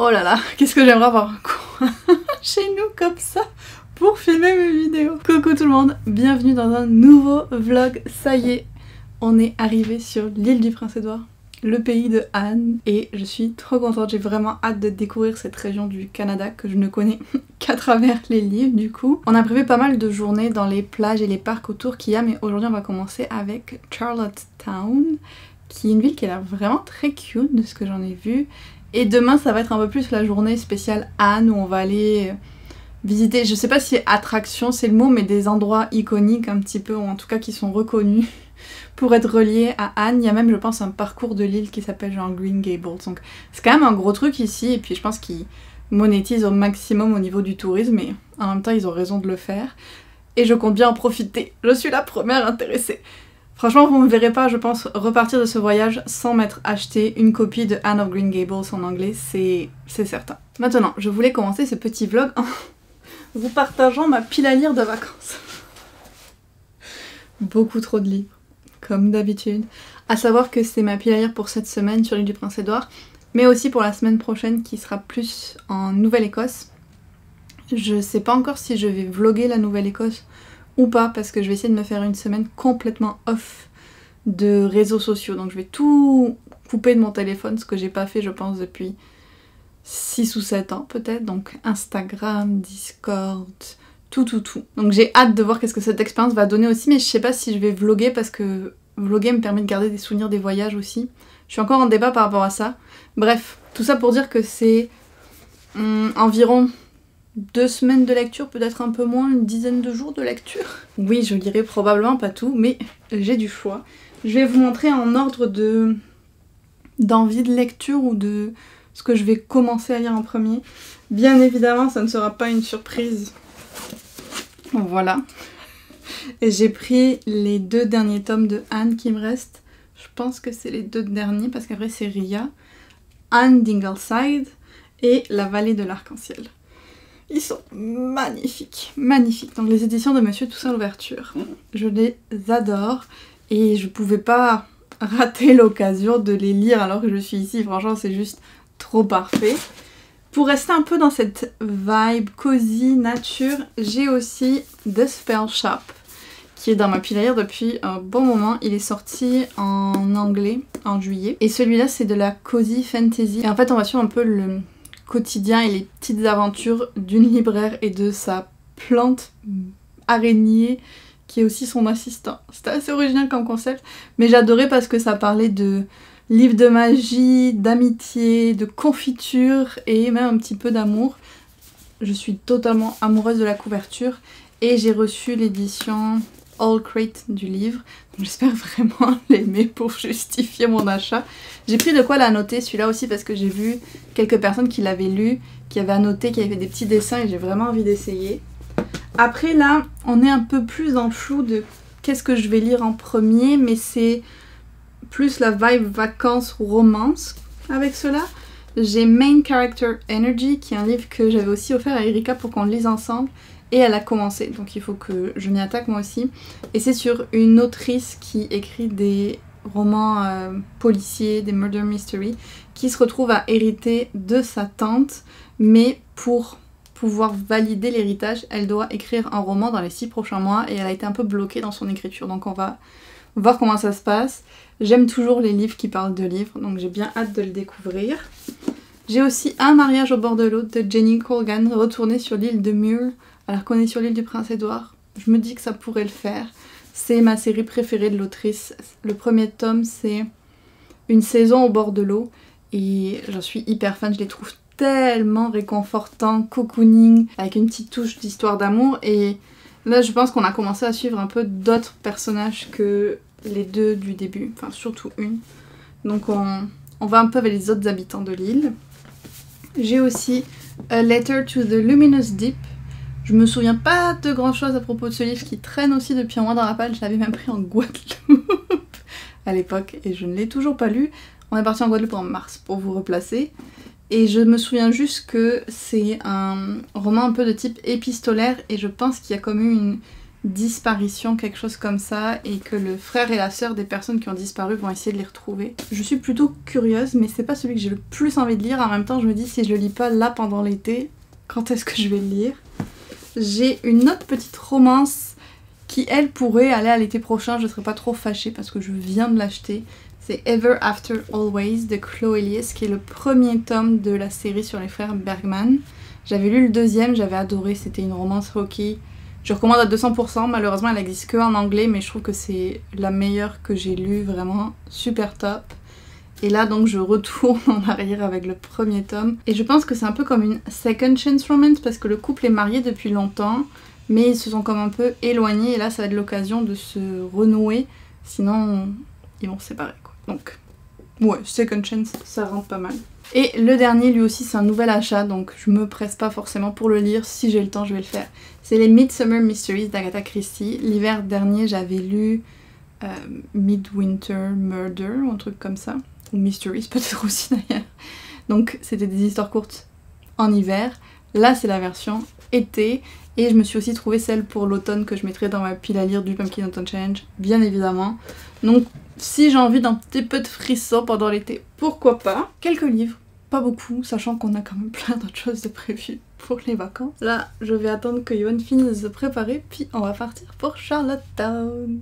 Oh là là, qu'est-ce que j'aimerais avoir un coin chez nous comme ça pour filmer mes vidéos. Coucou tout le monde, bienvenue dans un nouveau vlog. Ça y est, on est arrivé sur l'île du Prince-Édouard, le pays de Anne, et je suis trop contente. J'ai vraiment hâte de découvrir cette région du Canada que je ne connais qu'à travers les livres du coup. On a prévu pas mal de journées dans les plages et les parcs autour qu'il y a, mais aujourd'hui on va commencer avec Charlottetown, qui est une ville qui a l'air vraiment très cute de ce que j'en ai vu. Et demain ça va être un peu plus la journée spéciale Anne où on va aller visiter, je sais pas si attraction c'est le mot, mais des endroits iconiques un petit peu, ou en tout cas qui sont reconnus pour être reliés à Anne. Il y a même je pense un parcours de l'île qui s'appelle genre Green Gables, donc c'est quand même un gros truc ici, et puis je pense qu'ils monétisent au maximum au niveau du tourisme, et en même temps ils ont raison de le faire. Et je compte bien en profiter, je suis la première intéressée. Franchement, vous ne me verrez pas, je pense, repartir de ce voyage sans m'être acheté une copie de Anne of Green Gables en anglais, c'est certain. Maintenant, je voulais commencer ce petit vlog en vous partageant ma pile à lire de vacances. Beaucoup trop de livres, comme d'habitude. À savoir que c'est ma pile à lire pour cette semaine sur l'île du Prince-Édouard, mais aussi pour la semaine prochaine qui sera plus en Nouvelle-Écosse. Je sais pas encore si je vais vlogger la Nouvelle-Écosse ou pas, parce que je vais essayer de me faire une semaine complètement off de réseaux sociaux. Donc je vais tout couper de mon téléphone, ce que j'ai pas fait je pense depuis 6 ou 7 ans peut-être. Donc Instagram, Discord, tout. Donc j'ai hâte de voir qu'est-ce que cette expérience va donner aussi, mais je sais pas si je vais vlogger parce que vlogger me permet de garder des souvenirs des voyages aussi. Je suis encore en débat par rapport à ça. Bref, tout ça pour dire que c'est environ 2 semaines de lecture, peut-être un peu moins, une dizaine de jours de lecture. Oui, je lirai probablement pas tout, mais j'ai du choix. Je vais vous montrer en ordre d'envie de lecture ou de ce que je vais commencer à lire en premier. Bien évidemment, ça ne sera pas une surprise. Voilà. Et j'ai pris les 2 derniers tomes de Anne qui me restent. Je pense que c'est les 2 derniers, parce qu'après c'est Ria, Anne d'Ingleside et La Vallée de l'Arc-en-Ciel. Ils sont magnifiques, magnifiques. Donc les éditions de Monsieur Toussaint Louverture, je les adore et je pouvais pas rater l'occasion de les lire alors que je suis ici. Franchement, c'est juste trop parfait. Pour rester un peu dans cette vibe cosy, nature, j'ai aussi The Spell Shop qui est dans ma pile à lire depuis un bon moment. Il est sorti en anglais en juillet et celui-là c'est de la cozy fantasy. Et en fait on va suivre un peu le quotidien et les petites aventures d'une libraire et de sa plante araignée qui est aussi son assistant. C'était assez original comme concept, mais j'adorais parce que ça parlait de livres de magie, d'amitié, de confiture et même un petit peu d'amour. Je suis totalement amoureuse de la couverture et j'ai reçu l'édition All Crate du livre. J'espère vraiment l'aimer pour justifier mon achat. J'ai pris de quoi l'annoter celui-là aussi parce que j'ai vu quelques personnes qui l'avaient lu, qui avaient annoté, qui avaient fait des petits dessins et j'ai vraiment envie d'essayer. Après là, on est un peu plus dans le flou de qu'est-ce que je vais lire en premier, mais c'est plus la vibe vacances romance avec cela. J'ai Main Character Energy qui est un livre que j'avais aussi offert à Erika pour qu'on le lise ensemble. Et elle a commencé, donc il faut que je m'y attaque moi aussi. Et c'est sur une autrice qui écrit des romans policiers, des murder mystery, qui se retrouve à hériter de sa tante, mais pour pouvoir valider l'héritage, elle doit écrire un roman dans les 6 prochains mois, et elle a été un peu bloquée dans son écriture, donc on va voir comment ça se passe. J'aime toujours les livres qui parlent de livres, donc j'ai bien hâte de le découvrir. J'ai aussi Un mariage au bord de l'eau de Jenny Colgan, retournée sur l'île de Muir, alors qu'on est sur l'île du Prince-Édouard. Je me dis que ça pourrait le faire. C'est ma série préférée de l'autrice. Le premier tome, c'est Une saison au bord de l'eau. Et j'en suis hyper fan, je les trouve tellement réconfortants, cocooning, avec une petite touche d'histoire d'amour. Et là, je pense qu'on a commencé à suivre un peu d'autres personnages que les 2 du début. Enfin, surtout une. Donc on va un peu avec les autres habitants de l'île. J'ai aussi A Letter to the Luminous Deep. Je me souviens pas de grand chose à propos de ce livre qui traîne aussi depuis un mois dans la palle. Je l'avais même pris en Guadeloupe à l'époque et je ne l'ai toujours pas lu. On est parti en Guadeloupe en mars pour vous replacer. Et je me souviens juste que c'est un roman un peu de type épistolaire et je pense qu'il y a comme eu disparition, quelque chose comme ça, et que le frère et la sœur des personnes qui ont disparu vont essayer de les retrouver. Je suis plutôt curieuse, mais c'est pas celui que j'ai le plus envie de lire. En même temps, je me dis, si je le lis pas là pendant l'été, quand est-ce que je vais le lire? J'ai une autre petite romance qui, elle, pourrait aller à l'été prochain. Je serais pas trop fâchée parce que je viens de l'acheter. C'est Ever After Always de Chloé Liese, qui est le premier tome de la série sur les frères Bergman. J'avais lu le deuxième, j'avais adoré, c'était une romance hockey. Je recommande à 200%, malheureusement elle n'existe que en anglais, mais je trouve que c'est la meilleure que j'ai lue, vraiment super top. Et là donc je retourne en arrière avec le premier tome. Et je pense que c'est un peu comme une second chance romance, parce que le couple est marié depuis longtemps, mais ils se sont comme un peu éloignés, et là ça va être l'occasion de se renouer, sinon ils vont se séparer quoi. Donc ouais, second chance, ça rentre pas mal. Et le dernier, lui aussi, c'est un nouvel achat, donc je me presse pas forcément pour le lire. Si j'ai le temps, je vais le faire. C'est les Midsummer Mysteries d'Agatha Christie. L'hiver dernier, j'avais lu Midwinter Murder, ou un truc comme ça. Ou Mysteries, peut-être aussi d'ailleurs. Donc, c'était des histoires courtes en hiver. Là, c'est la version été. Et je me suis aussi trouvé celle pour l'automne que je mettrai dans ma pile à lire du Pumpkin Autumn Challenge, bien évidemment. Donc, si j'ai envie d'un petit peu de frisson pendant l'été, pourquoi pas. Quelques livres. Pas beaucoup, sachant qu'on a quand même plein d'autres choses de prévues pour les vacances. Là, je vais attendre que Yoann finisse de se préparer, puis on va partir pour Charlottetown.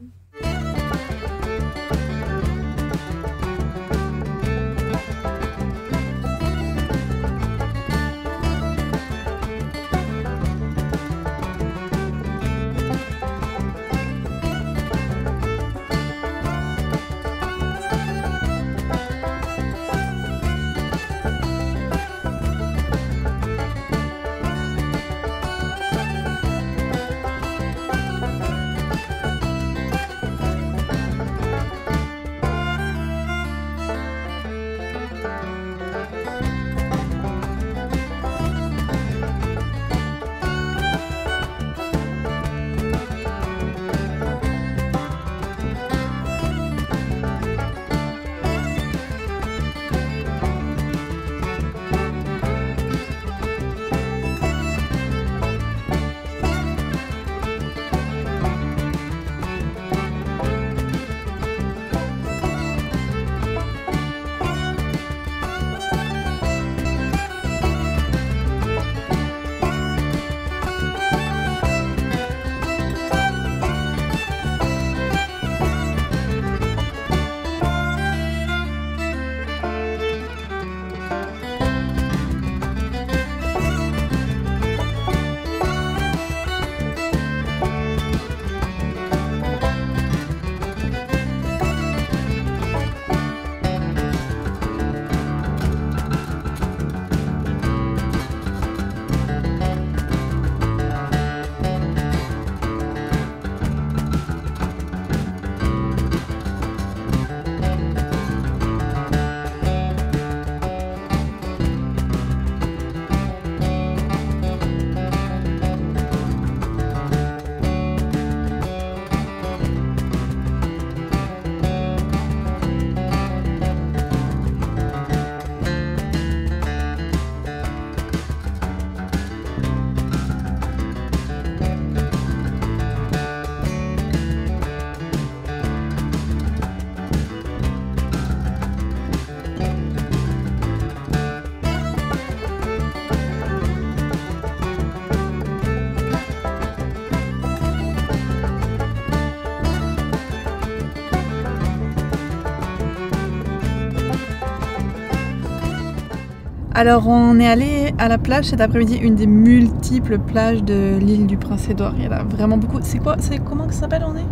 Alors on est allé à la plage cet après-midi, une des multiples plages de l'île du Prince-Édouard. Il y en a vraiment beaucoup. C'est quoi? C'est comment que ça s'appelle on est?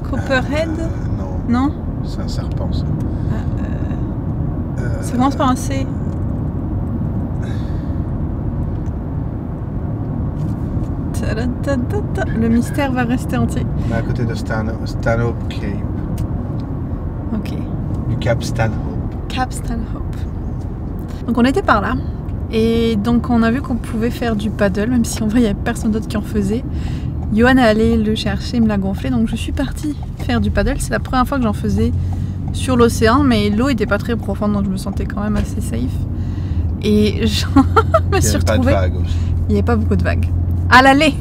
Copperhead? Non. Non? C'est un serpent ça. Ça commence par un C. Le mystère va rester entier. On est à côté de Stanhope Cape. Ok. Du Cap Stanhope. Cap Stanhope. Donc on était par là. Et donc on a vu qu'on pouvait faire du paddle, même si en vrai il n'y avait personne d'autre qui en faisait. Yoann est allé le chercher, il me l'a gonflé, donc je suis partie faire du paddle. C'est la première fois que j'en faisais sur l'océan, mais l'eau était pas très profonde, donc je me sentais quand même assez safe. Et je me suis retrouvée... Il n'y avait pas de vagues aussi. Il n'y avait pas beaucoup de vagues. À l'aller.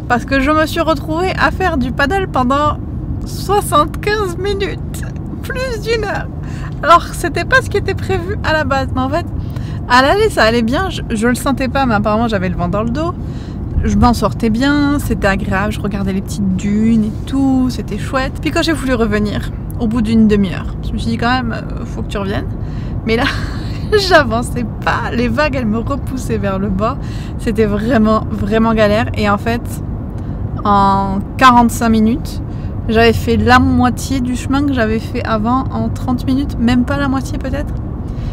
parce que je me suis retrouvée à faire du paddle pendant 75 minutes, plus d'1 heure. Alors c'était pas ce qui était prévu à la base, mais en fait à l'aller ça allait bien, je le sentais pas, mais apparemment j'avais le vent dans le dos, je m'en sortais bien, c'était agréable, je regardais les petites dunes et tout, c'était chouette. Puis quand j'ai voulu revenir, au bout d'une demi-heure, je me suis dit quand même, faut que tu reviennes, mais là j'avançais pas, les vagues elles me repoussaient vers le bas, c'était vraiment galère. Et en fait en 45 minutes j'avais fait la moitié du chemin que j'avais fait avant en 30 minutes, même pas la moitié peut-être.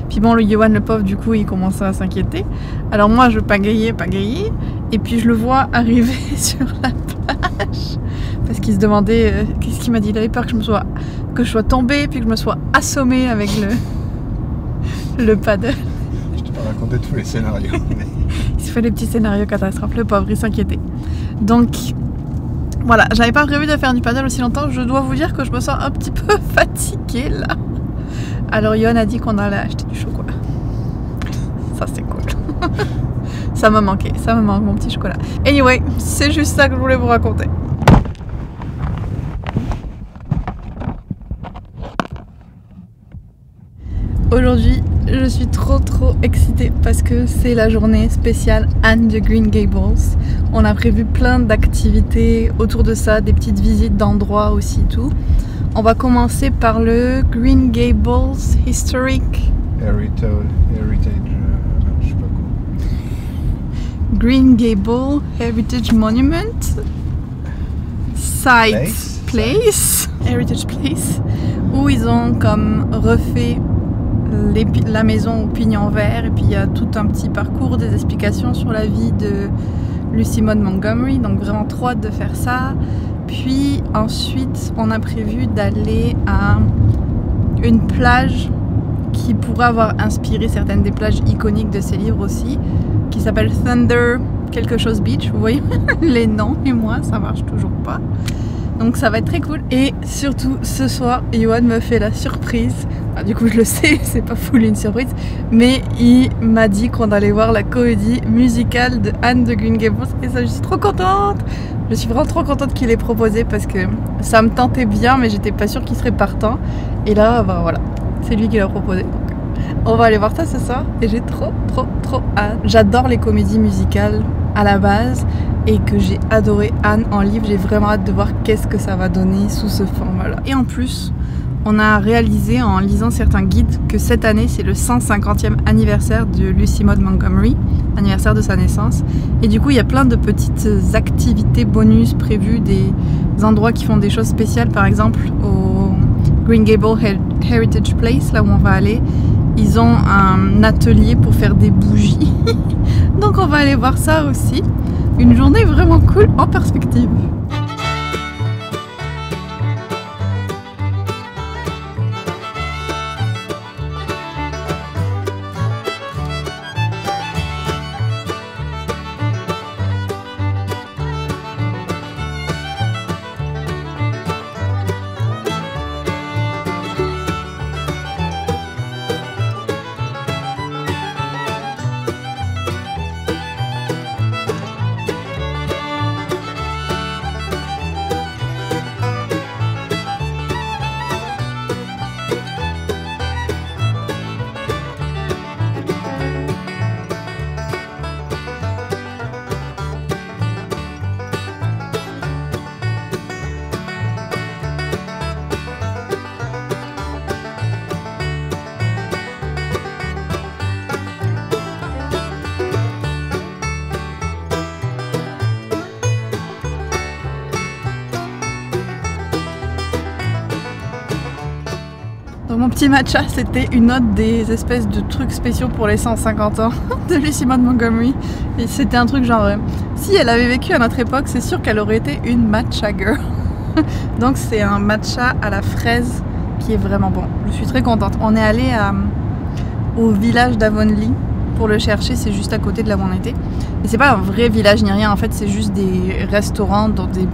Puis bon, le Yohan, le pauvre, du coup il commençait à s'inquiéter, alors moi je pagayais, et puis je le vois arriver sur la plage parce qu'il se demandait, qu'est-ce qu'il m'a dit, il avait peur que je sois tombée puis que je me sois assommée avec le paddle. Je te vais raconter tous les scénarios. Il se fait des petits scénarios catastrophes, le pauvre, il s'inquiétait. Donc voilà, j'avais pas prévu de faire du paddle aussi longtemps, je dois vous dire que je me sens un petit peu fatiguée là. Alors Yohan a dit qu'on allait acheter du chocolat. Ça c'est cool. Ça m'a manqué, ça me manque mon petit chocolat. Anyway, c'est juste ça que je voulais vous raconter. Aujourd'hui, je suis trop excitée parce que c'est la journée spéciale Anne de Green Gables. On a prévu plein d'activités autour de ça, des petites visites d'endroits aussi et tout. On va commencer par le Green Gables Historic Heritage, je sais pas quoi. Green Gable Heritage Monument Site Place Heritage Place, où ils ont comme refait la maison au pignon vert, et puis il y a tout un petit parcours, des explications sur la vie de Lucy Maud Montgomery, donc vraiment trop hâte de faire ça. Puis ensuite on a prévu d'aller à une plage qui pourrait avoir inspiré certaines des plages iconiques de ses livres aussi, qui s'appelle Thunder quelque chose Beach. Vous voyez les noms, et moi ça marche toujours pas. Donc ça va être très cool. Et surtout ce soir, Yohan me fait la surprise. Enfin, du coup je le sais, c'est pas full une surprise, mais il m'a dit qu'on allait voir la comédie musicale de Anne de Green Gables, et ça je suis trop contente. Je suis vraiment trop contente qu'il ait proposé parce que ça me tentait bien, mais j'étais pas sûre qu'il serait partant. Et là, bah voilà, c'est lui qui l'a proposé. Donc on va aller voir ça ce soir et j'ai trop hâte. J'adore les comédies musicales à la base, et que j'ai adoré Anne en livre. J'ai vraiment hâte de voir qu'est-ce que ça va donner sous ce format-là. Et en plus, on a réalisé en lisant certains guides que cette année c'est le 150e anniversaire de Lucy Maud Montgomery, anniversaire de sa naissance. Et du coup il y a plein de petites activités bonus prévues, des endroits qui font des choses spéciales. Par exemple au Green Gable Heritage Place, là où on va aller, ils ont un atelier pour faire des bougies. Donc on va aller voir ça aussi. Une journée vraiment cool en perspective. Mon petit matcha, c'était une autre des espèces de trucs spéciaux pour les 150 ans de Lucy Maud Montgomery. Et c'était un truc genre, si elle avait vécu à notre époque, c'est sûr qu'elle aurait été une matcha girl. Donc c'est un matcha à la fraise qui est vraiment bon. Je suis très contente. On est allé au village d'Avonlea pour le chercher, c'est juste à côté de là où on était. Et c'est pas un vrai village ni rien, en fait c'est juste des restaurants dans des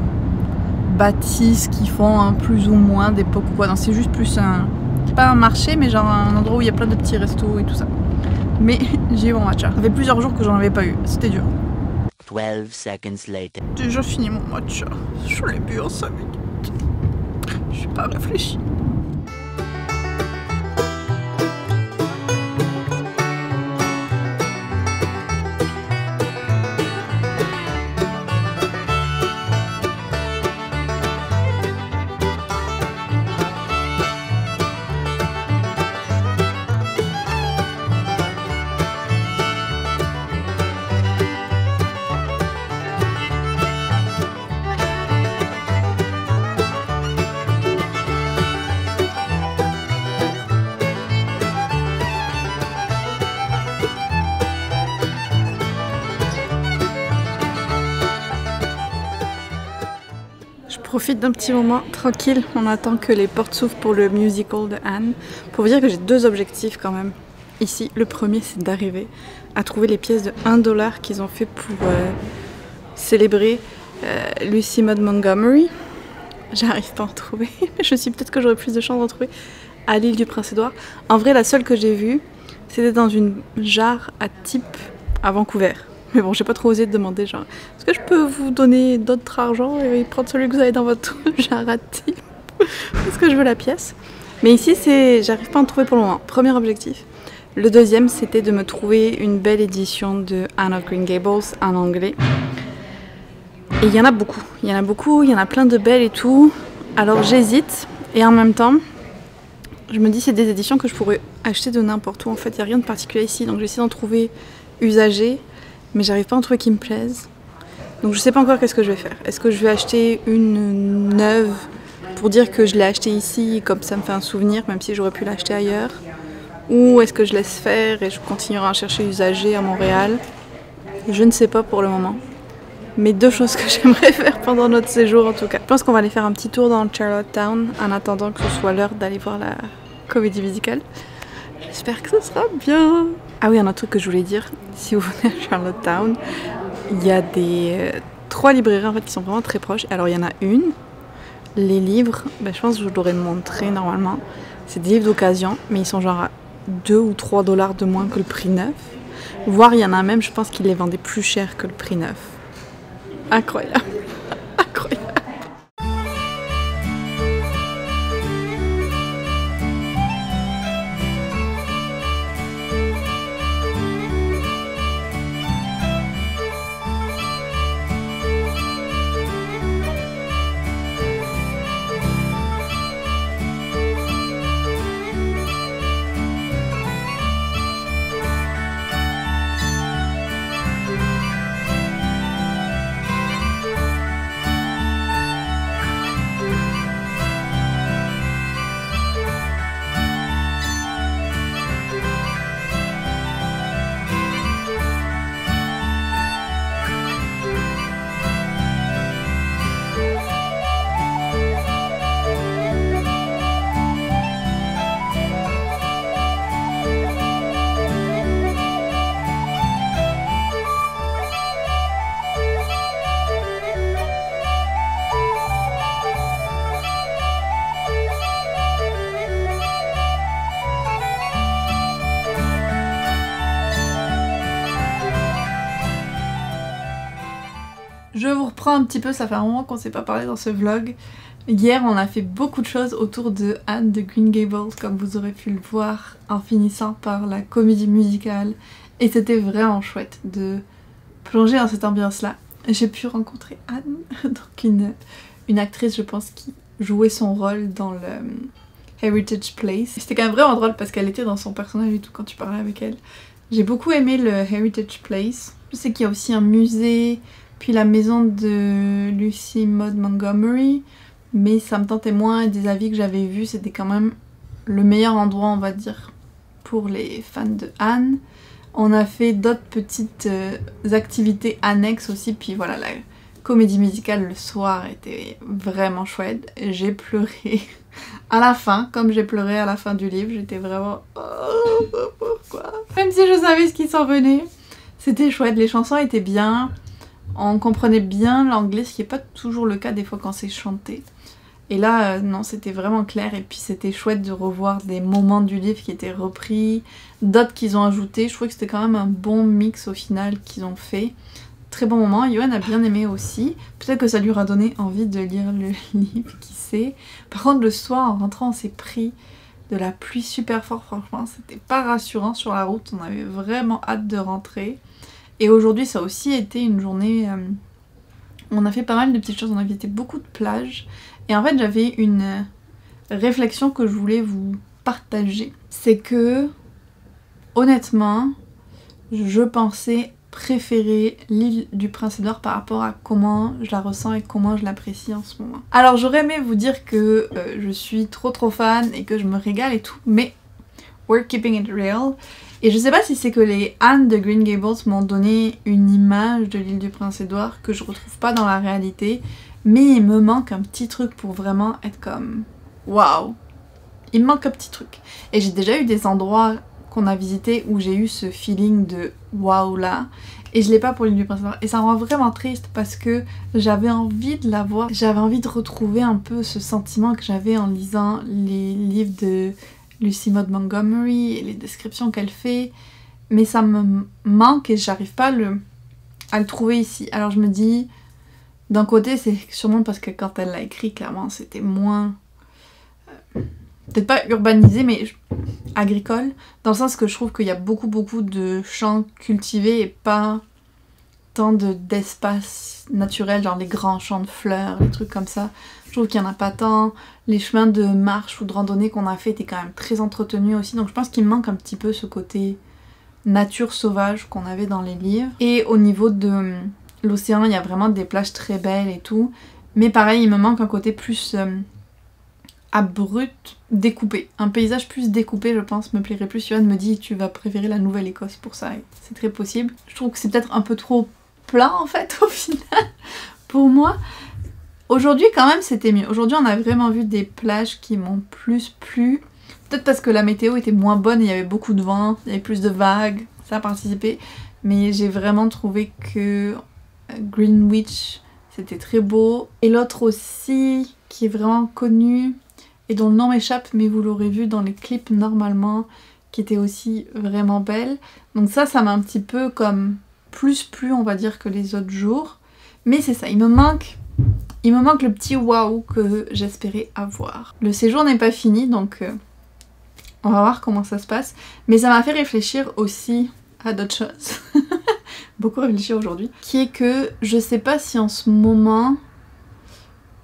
bâtisses qui font plus ou moins d'époque ou quoi. Non, c'est juste plus pas un marché, mais genre un endroit où il y a plein de petits restos et tout ça. Mais j'ai eu mon matcha. Ça fait plusieurs jours que j'en avais pas eu, c'était dur. 12 seconds later. Déjà fini mon matcha. Je l'ai bu en 5 minutes. Je suis pas réfléchie. Je profite d'un petit moment tranquille, on attend que les portes s'ouvrent pour le musical de Anne. Pour vous dire que j'ai 2 objectifs quand même. Ici, le premier c'est d'arriver à trouver les pièces de 1 $ qu'ils ont fait pour célébrer Lucy Maud Montgomery. J'arrive pas à en trouver, je suis peut-être que j'aurai plus de chance d'en trouver à l'île du Prince-Édouard. En vrai, la seule que j'ai vue, c'était dans une jarre à type à Vancouver. Mais bon, j'ai pas trop osé de demander genre, est-ce que je peux vous donner d'autres argent et prendre celui que vous avez dans votre jarre à type? Est-ce que je veux la pièce? Mais ici, j'arrive pas à en trouver pour le moment. Premier objectif. Le deuxième, c'était de me trouver une belle édition de Anne of Green Gables en anglais. Et il y en a beaucoup. Il y en a beaucoup, il y en a plein de belles et tout. Alors j'hésite. Et en même temps, je me dis c'est des éditions que je pourrais acheter de n'importe où. En fait, il n'y a rien de particulier ici. Donc j'essaie d'en trouver usagées. Mais j'arrive pas à en trouver qui me plaisent. Donc je sais pas encore qu'est-ce que je vais faire. Est-ce que je vais acheter une neuve pour dire que je l'ai acheté ici, comme ça me fait un souvenir, même si j'aurais pu l'acheter ailleurs? Ou est-ce que je laisse faire et je continuerai à chercher usagé à Montréal? Je ne sais pas pour le moment. Mais 2 choses que j'aimerais faire pendant notre séjour en tout cas. Je pense qu'on va aller faire un petit tour dans Charlottetown en attendant que ce soit l'heure d'aller voir la comédie musicale. J'espère que ce sera bien. Ah oui, un autre truc que je voulais dire, si vous venez à Charlottetown, il y a des 3 librairies en fait qui sont vraiment très proches. Alors il y en a une, les livres, je pense que je l'aurais montré normalement, c'est des livres d'occasion, mais ils sont genre à 2 ou 3 $ de moins que le prix neuf. Voire il y en a même, je pense qu'ils les vendaient plus cher que le prix neuf. Incroyable, incroyable. Je vous reprends un petit peu, ça fait un moment qu'on ne s'est pas parlé dans ce vlog. Hier, on a fait beaucoup de choses autour de Anne de Green Gables, comme vous aurez pu le voir, en finissant par la comédie musicale. Et c'était vraiment chouette de plonger dans cette ambiance-là. J'ai pu rencontrer Anne, donc une actrice, je pense, qui jouait son rôle dans le Heritage Place. C'était quand même vraiment drôle parce qu'elle était dans son personnage et tout quand tu parlais avec elle. J'ai beaucoup aimé le Heritage Place. Je sais qu'il y a aussi un musée, puis la maison de Lucy Maud Montgomery, mais ça me tentait moins. Des avis que j'avais vus, c'était quand même le meilleur endroit, on va dire, pour les fans de Anne. On a fait d'autres petites activités annexes aussi, puis voilà, la comédie musicale le soir était vraiment chouette. J'ai pleuré à la fin, comme j'ai pleuré à la fin du livre, j'étais vraiment oh, pourquoi? Même si je savais ce qui s'en venait, c'était chouette, les chansons étaient bien, on comprenait bien l'anglais, ce qui n'est pas toujours le cas des fois quand c'est chanté. Et là, non, c'était vraiment clair, et puis c'était chouette de revoir des moments du livre qui étaient repris, d'autres qu'ils ont ajoutés. Je trouvais que c'était quand même un bon mix au final qu'ils ont fait. très bon moment. Yoann a bien aimé aussi. Peut-être que ça lui aura donné envie de lire le livre, qui sait. Par contre, le soir, en rentrant, on s'est pris de la pluie super fort, franchement. C'était pas rassurant sur la route. On avait vraiment hâte de rentrer. Et aujourd'hui, ça a aussi été une journée... on a fait pas mal de petites choses. On a visité beaucoup de plages. Et en fait, j'avais une réflexion que je voulais vous partager. C'est que, honnêtement, je pensais préférer l'île du Prince-Édouard par rapport à comment je la ressens et comment je l'apprécie en ce moment. Alors j'aurais aimé vous dire que je suis trop fan et que je me régale et tout, mais we're keeping it real. Et je sais pas si c'est que les Anne de Green Gables m'ont donné une image de l'île du Prince-Édouard que je retrouve pas dans la réalité, mais il me manque un petit truc pour vraiment être comme waouh. Il me manque un petit truc. Et j'ai déjà eu des endroits qu'on a visité où j'ai eu ce feeling de waouh là, et je l'ai pas pour l'île du Prince-Édouard, et ça me rend vraiment triste parce que j'avais envie de la voir, j'avais envie de retrouver un peu ce sentiment que j'avais en lisant les livres de Lucy Maud Montgomery et les descriptions qu'elle fait, mais ça me manque et j'arrive pas à le trouver ici. Alors je me dis, d'un côté c'est sûrement parce que quand elle l'a écrit, clairement c'était moins... peut-être pas urbanisé, mais agricole, dans le sens que je trouve qu'il y a beaucoup de champs cultivés et pas tant d'espace naturel, genre les grands champs de fleurs, les trucs comme ça. Je trouve qu'il y en a pas tant. Les chemins de marche ou de randonnée qu'on a fait étaient quand même très entretenus aussi, donc je pense qu'il me manque un petit peu ce côté nature sauvage qu'on avait dans les livres. Et au niveau de l'océan, il y a vraiment des plages très belles et tout, mais pareil, il me manque un côté plus... abrupt, découpé. Un paysage plus découpé, je pense, me plairait plus. Yoann me dit tu vas préférer la Nouvelle-Écosse pour ça, et c'est très possible. Je trouve que c'est peut-être un peu trop plat en fait au final pour moi. Aujourd'hui quand même c'était mieux. Aujourd'hui on a vraiment vu des plages qui m'ont plus plu. Peut-être parce que la météo était moins bonne, il y avait beaucoup de vent, il y avait plus de vagues, ça a participé. Mais j'ai vraiment trouvé que Greenwich c'était très beau. Et l'autre aussi qui est vraiment connu et dont le nom m'échappe, mais vous l'aurez vu dans les clips normalement, qui était aussi vraiment belle. Donc ça m'a un petit peu comme plus plu, on va dire, que les autres jours. Mais c'est ça, il me manque le petit waouh que j'espérais avoir. Le séjour n'est pas fini, donc on va voir comment ça se passe. Mais ça m'a fait réfléchir aussi à d'autres choses. Beaucoup réfléchir aujourd'hui. Qui est que je sais pas si en ce moment...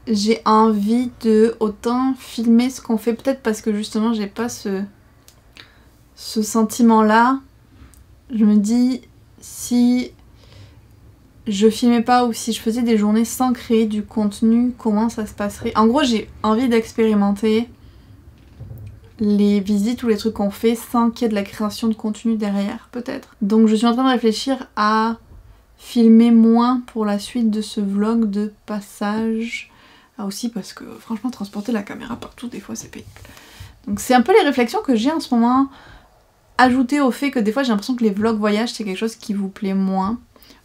j'ai envie de autant filmer ce qu'on fait, peut-être parce que justement j'ai pas ce sentiment là. Je me dis si je filmais pas ou si je faisais des journées sans créer du contenu, comment ça se passerait. En gros j'ai envie d'expérimenter les visites ou les trucs qu'on fait sans qu'il y ait de la création de contenu derrière peut-être. Donc je suis en train de réfléchir à filmer moins pour la suite de ce vlog de passage. Ah aussi parce que franchement transporter la caméra partout des fois c'est pénible. Donc c'est un peu les réflexions que j'ai en ce moment, ajoutées au fait que des fois j'ai l'impression que les vlogs voyage c'est quelque chose qui vous plaît moins.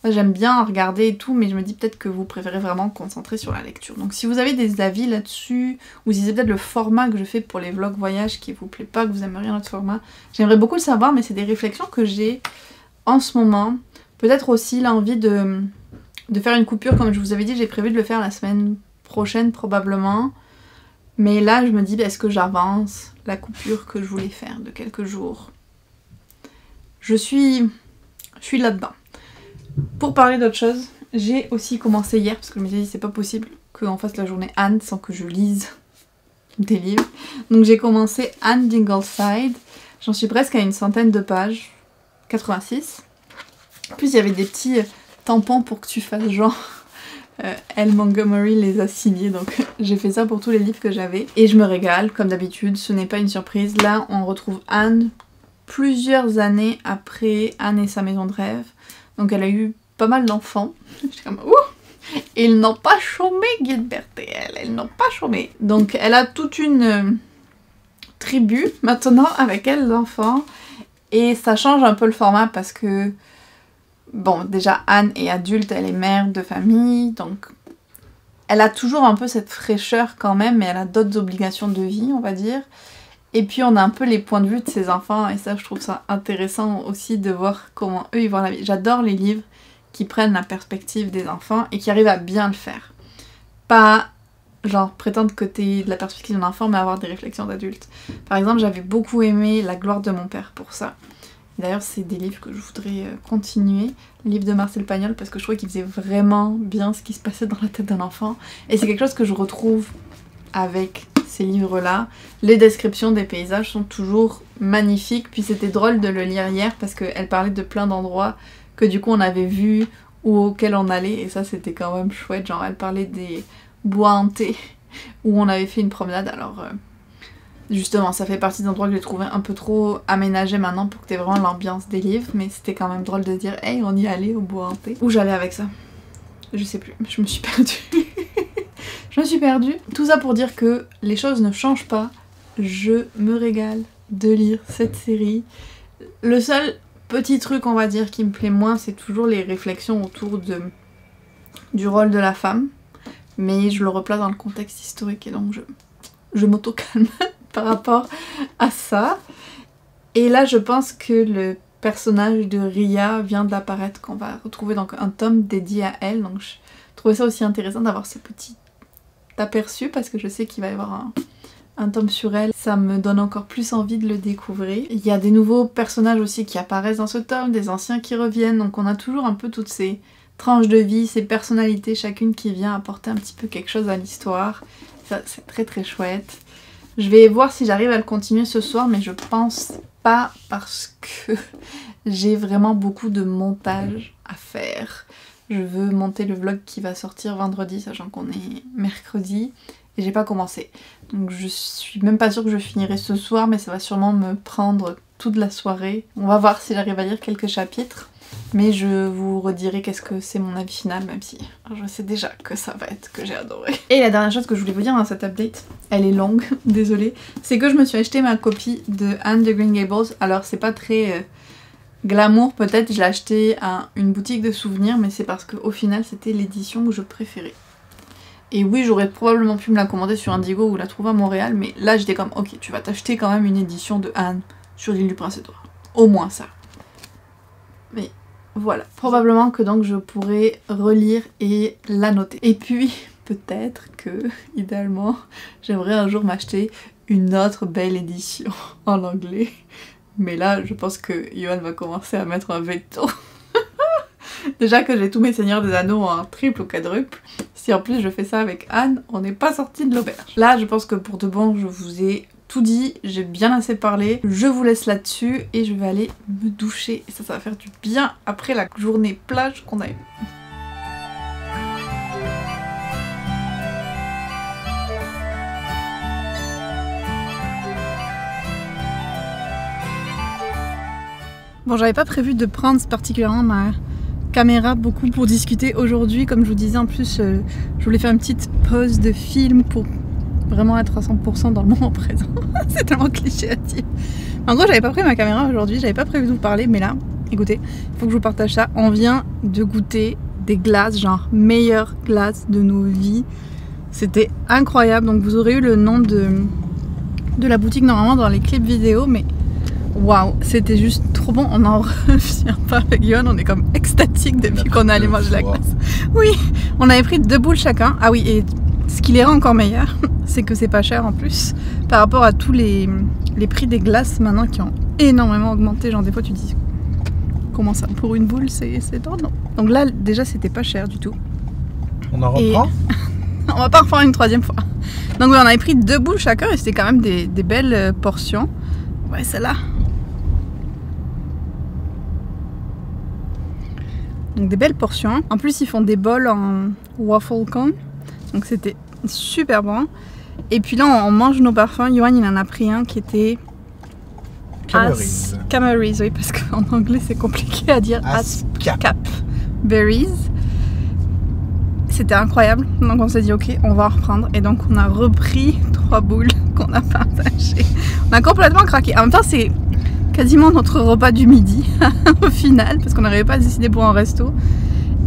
Moi j'aime bien regarder et tout, mais je me dis peut-être que vous préférez vraiment concentrer sur la lecture. Donc si vous avez des avis là-dessus, ou si c'est peut-être le format que je fais pour les vlogs voyage qui vous plaît pas, que vous aimeriez un autre format, j'aimerais beaucoup le savoir, mais c'est des réflexions que j'ai en ce moment. Peut-être aussi l'envie de faire une coupure, comme je vous avais dit, j'ai prévu de le faire la semaine prochaine probablement, mais là je me dis est-ce que j'avance la coupure que je voulais faire de quelques jours. Je suis là-dedans. Pour parler d'autre chose, j'ai aussi commencé hier parce que je me suis dit c'est pas possible qu'on fasse la journée Anne sans que je lise des livres, donc j'ai commencé Anne d'Ingleside. J'en suis presque à une centaine de pages, 86. En plus il y avait des petits tampons pour que tu fasses genre L. Montgomery les a signés, donc j'ai fait ça pour tous les livres que j'avais. Et je me régale, comme d'habitude, ce n'est pas une surprise. Là, on retrouve Anne plusieurs années après Anne et sa maison de rêve. Donc elle a eu pas mal d'enfants. J'étais comme ouh, ils n'ont pas chômé Gilbert et elle, elles n'ont pas chômé. Donc elle a toute une tribu maintenant avec elle d'enfants. Et ça change un peu le format parce que bon, déjà Anne est adulte, elle est mère de famille, donc elle a toujours un peu cette fraîcheur quand même, mais elle a d'autres obligations de vie, on va dire. Et puis on a un peu les points de vue de ses enfants, et ça je trouve ça intéressant aussi de voir comment eux ils voient la vie. J'adore les livres qui prennent la perspective des enfants et qui arrivent à bien le faire. Pas genre prétendre que t'es de la perspective d'un enfant mais avoir des réflexions d'adulte. Par exemple, j'avais beaucoup aimé La gloire de mon père pour ça. D'ailleurs, c'est des livres que je voudrais continuer. Le livre de Marcel Pagnol, parce que je trouvais qu'il faisait vraiment bien ce qui se passait dans la tête d'un enfant. Et c'est quelque chose que je retrouve avec ces livres-là. Les descriptions des paysages sont toujours magnifiques. Puis c'était drôle de le lire hier parce qu'elle parlait de plein d'endroits que du coup on avait vus ou auxquels on allait. Et ça, c'était quand même chouette. Genre, elle parlait des bois hantés où on avait fait une promenade. Alors... justement, ça fait partie d'endroits que j'ai trouvé un peu trop aménagés maintenant pour que t'aies vraiment l'ambiance des livres, mais c'était quand même drôle de dire « Hey, on y allait au bois hanté ». Où j'allais avec ça? Je sais plus, je me suis perdue. Je me suis perdue. Tout ça pour dire que les choses ne changent pas. Je me régale de lire cette série. Le seul petit truc, on va dire, qui me plaît moins, c'est toujours les réflexions autour du rôle de la femme. Mais je le replace dans le contexte historique et donc je m'auto-calme par rapport à ça. Et là, je pense que le personnage de Ria vient d'apparaître, qu'on va retrouver dans un tome dédié à elle. Donc je trouvais ça aussi intéressant d'avoir ce petit aperçu parce que je sais qu'il va y avoir un tome sur elle. Ça me donne encore plus envie de le découvrir. Il y a des nouveaux personnages aussi qui apparaissent dans ce tome, des anciens qui reviennent. Donc on a toujours un peu toutes ces tranches de vie, ces personnalités, chacune qui vient apporter un petit peu quelque chose à l'histoire. Ça, c'est très très chouette. Je vais voir si j'arrive à le continuer ce soir, mais je pense pas parce que j'ai vraiment beaucoup de montage à faire. Je veux monter le vlog qui va sortir vendredi, sachant qu'on est mercredi, et j'ai pas commencé. Donc je suis même pas sûre que je finirai ce soir, mais ça va sûrement me prendre toute la soirée. On va voir si j'arrive à lire quelques chapitres. Mais je vous redirai qu'est-ce que c'est mon avis final, même si je sais déjà que ça va être que j'ai adoré. Et la dernière chose que je voulais vous dire dans cette update, elle est longue, désolée, c'est que je me suis acheté ma copie de Anne de Green Gables. Alors c'est pas très glamour peut-être, je l'ai acheté à une boutique de souvenirs, mais c'est parce qu'au final c'était l'édition que je préférais. Et oui, j'aurais probablement pu me la commander sur Indigo ou la trouver à Montréal, mais là j'étais comme ok, tu vas t'acheter quand même une édition de Anne sur l'île du Prince-Édouard. Au moins ça. Mais voilà, probablement que donc je pourrais relire et la noter. Et puis, peut-être que, idéalement, j'aimerais un jour m'acheter une autre belle édition en anglais. Mais là, je pense que Yohan va commencer à mettre un veto. Déjà que j'ai tous mes Seigneurs des Anneaux en triple ou quadruple. Si en plus je fais ça avec Anne, on n'est pas sorti de l'auberge. Là, je pense que pour de bon, je vous ai tout dit, j'ai bien assez parlé, je vous laisse là-dessus et je vais aller me doucher et ça va faire du bien après la journée plage qu'on a eue. Bon, j'avais pas prévu de prendre particulièrement ma caméra beaucoup pour discuter aujourd'hui, comme je vous disais en plus, je voulais faire une petite pause de film pour vraiment être à 100% dans le moment présent. C'est tellement cliché à dire. En gros, j'avais pas pris ma caméra aujourd'hui, j'avais pas prévu de vous parler, mais là, écoutez, il faut que je vous partage ça. On vient de goûter des glaces, genre meilleures glaces de nos vies. C'était incroyable. Donc vous aurez eu le nom de la boutique normalement dans les clips vidéo, mais waouh, c'était juste trop bon. On n'en revient pas avec Yohan, on est comme extatique depuis qu'on est allé manger la glace. Oui, on avait pris 2 boules chacun. Ah oui, et ce qui les rend encore meilleurs, c'est que c'est pas cher en plus par rapport à tous les prix des glaces maintenant qui ont énormément augmenté. Genre des fois tu dis comment ça pour une boule c'est énorme. Donc là déjà c'était pas cher du tout. On en reprend on va pas refaire une 3e fois. Donc ouais, on avait pris 2 boules chacun et c'était quand même des belles portions. Ouais, celle-là. Donc des belles portions. En plus ils font des bols en waffle cone. Donc c'était super bon. Et puis là on mange nos parfums. Yohan il en a pris un qui était Cameries, oui, parce qu'en anglais c'est compliqué à dire. Ascap Berries. C'était incroyable. Donc on s'est dit ok, on va en reprendre. Et donc on a repris 3 boules qu'on a partagées. On a complètement craqué. En même temps c'est quasiment notre repas du midi au final, parce qu'on n'arrivait pas à se décider pour un resto.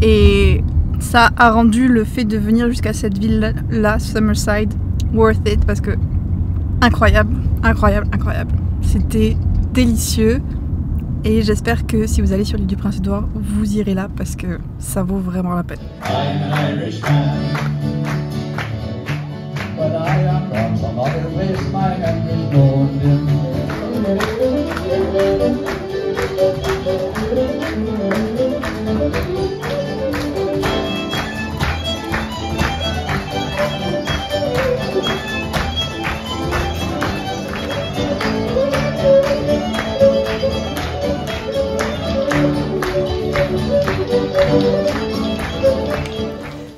Et ça a rendu le fait de venir jusqu'à cette ville-là, Summerside, worth it, parce que incroyable, incroyable, incroyable. C'était délicieux Et j'espère que si vous allez sur l'île du Prince-Édouard, vous irez là parce que ça vaut vraiment la peine.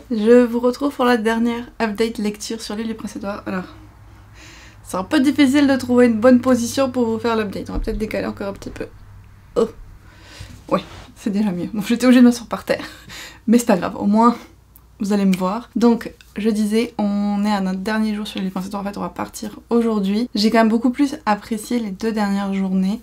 Je vous retrouve pour la dernière update lecture sur l'île du Prince-Édouard. Alors, c'est un peu difficile de trouver une bonne position pour vous faire l'update. On va peut-être décaler encore un petit peu. Oh, ouais, c'est déjà mieux. Bon, j'étais obligée de m'asseoir par terre, mais c'est pas grave. Au moins, vous allez me voir. Donc, je disais, on est à notre dernier jour sur l'île du Prince-Édouard. En fait, on va partir aujourd'hui. J'ai quand même beaucoup plus apprécié les 2 dernières journées.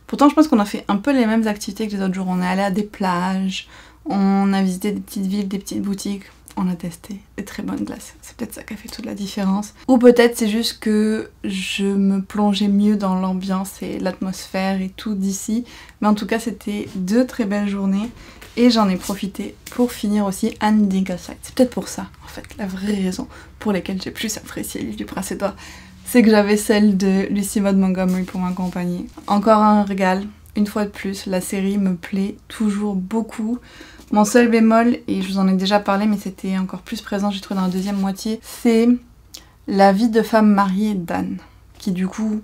Pourtant, je pense qu'on a fait un peu les mêmes activités que les autres jours. On est allé à des plages, on a visité des petites villes, des petites boutiques. On a testé des très bonnes glaces. C'est peut-être ça qui a fait toute la différence. Ou peut-être c'est juste que je me plongeais mieux dans l'ambiance et l'atmosphère et tout d'ici. Mais en tout cas, c'était 2 très belles journées. Et j'en ai profité pour finir aussi Anne d'Ingleside. C'est peut-être pour ça, en fait, la vraie raison pour laquelle j'ai plus apprécié l'île du Prince-Édouard. C'est que j'avais celle de Lucy Maud Montgomery pour m'accompagner. Encore un régal. Une fois de plus, la série me plaît toujours beaucoup. Mon seul bémol, et je vous en ai déjà parlé, mais c'était encore plus présent, j'ai trouvé dans la deuxième moitié, c'est la vie de femme mariée d'Anne, qui du coup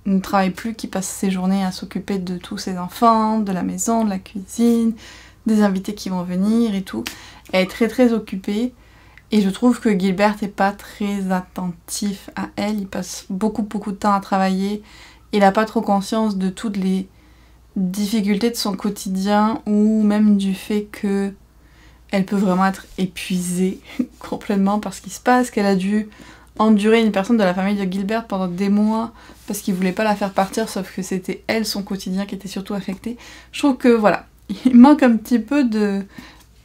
ne travaille plus, qui passe ses journées à s'occuper de tous ses enfants, de la maison, de la cuisine, des invités qui vont venir et tout. Elle est très très occupée, et je trouve que Gilbert n'est pas très attentif à elle, il passe beaucoup de temps à travailler, il n'a pas trop conscience de toutes les difficultés de son quotidien ou même du fait que elle peut vraiment être épuisée complètement par ce qui se passe, qu'elle a dû endurer une personne de la famille de Gilbert pendant des mois parce qu'il voulait pas la faire partir, sauf que c'était elle, son quotidien, qui était surtout affecté. Je trouve que voilà, il manque un petit peu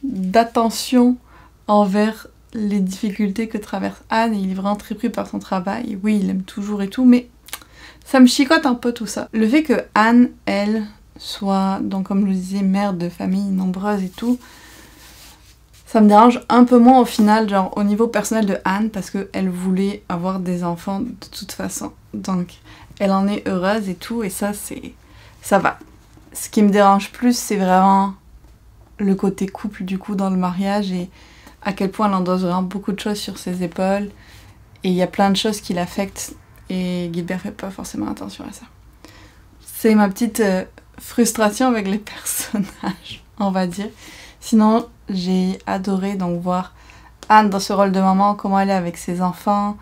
d'attention envers les difficultés que traverse Anne, et il est vraiment très pris par son travail. Oui, il aime toujours et tout, mais ça me chicote un peu tout ça. Le fait que Anne, elle, soit, donc comme je vous disais, mère de famille nombreuse et tout, ça me dérange un peu moins au final, genre au niveau personnel de Anne, parce qu'elle voulait avoir des enfants de toute façon. Donc elle en est heureuse et tout, et ça va. Ce qui me dérange plus, c'est vraiment le côté couple du coup dans le mariage, et à quel point elle endosse vraiment beaucoup de choses sur ses épaules, et il y a plein de choses qui l'affectent, et Gilbert fait pas forcément attention à ça. C'est ma petite frustration avec les personnages, on va dire. Sinon, j'ai adoré donc voir Anne dans ce rôle de maman, comment elle est avec ses enfants.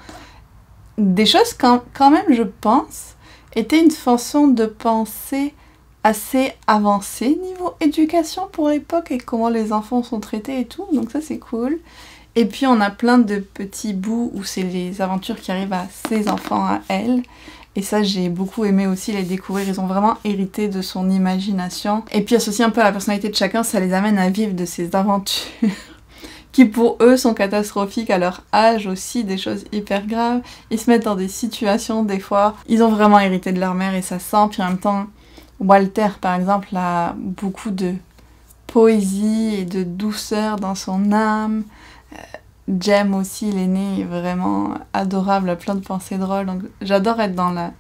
Des choses quand même, je pense, étaient une façon de penser assez avancée niveau éducation pour l'époque et comment les enfants sont traités et tout, donc ça c'est cool. Et puis on a plein de petits bouts où c'est les aventures qui arrivent à ses enfants, à elle. Et ça, j'ai beaucoup aimé aussi les découvrir. Ils ont vraiment hérité de son imagination. Et puis associer un peu à la personnalité de chacun, ça les amène à vivre de ces aventures qui pour eux sont catastrophiques à leur âge aussi, des choses hyper graves. Ils se mettent dans des situations, des fois, ils ont vraiment hérité de leur mère et ça sent. Puis en même temps, Walter, par exemple, a beaucoup de poésie et de douceur dans son âme. Jem aussi, l'aîné, est vraiment adorable, a plein de pensées drôles, donc j'adore être dans la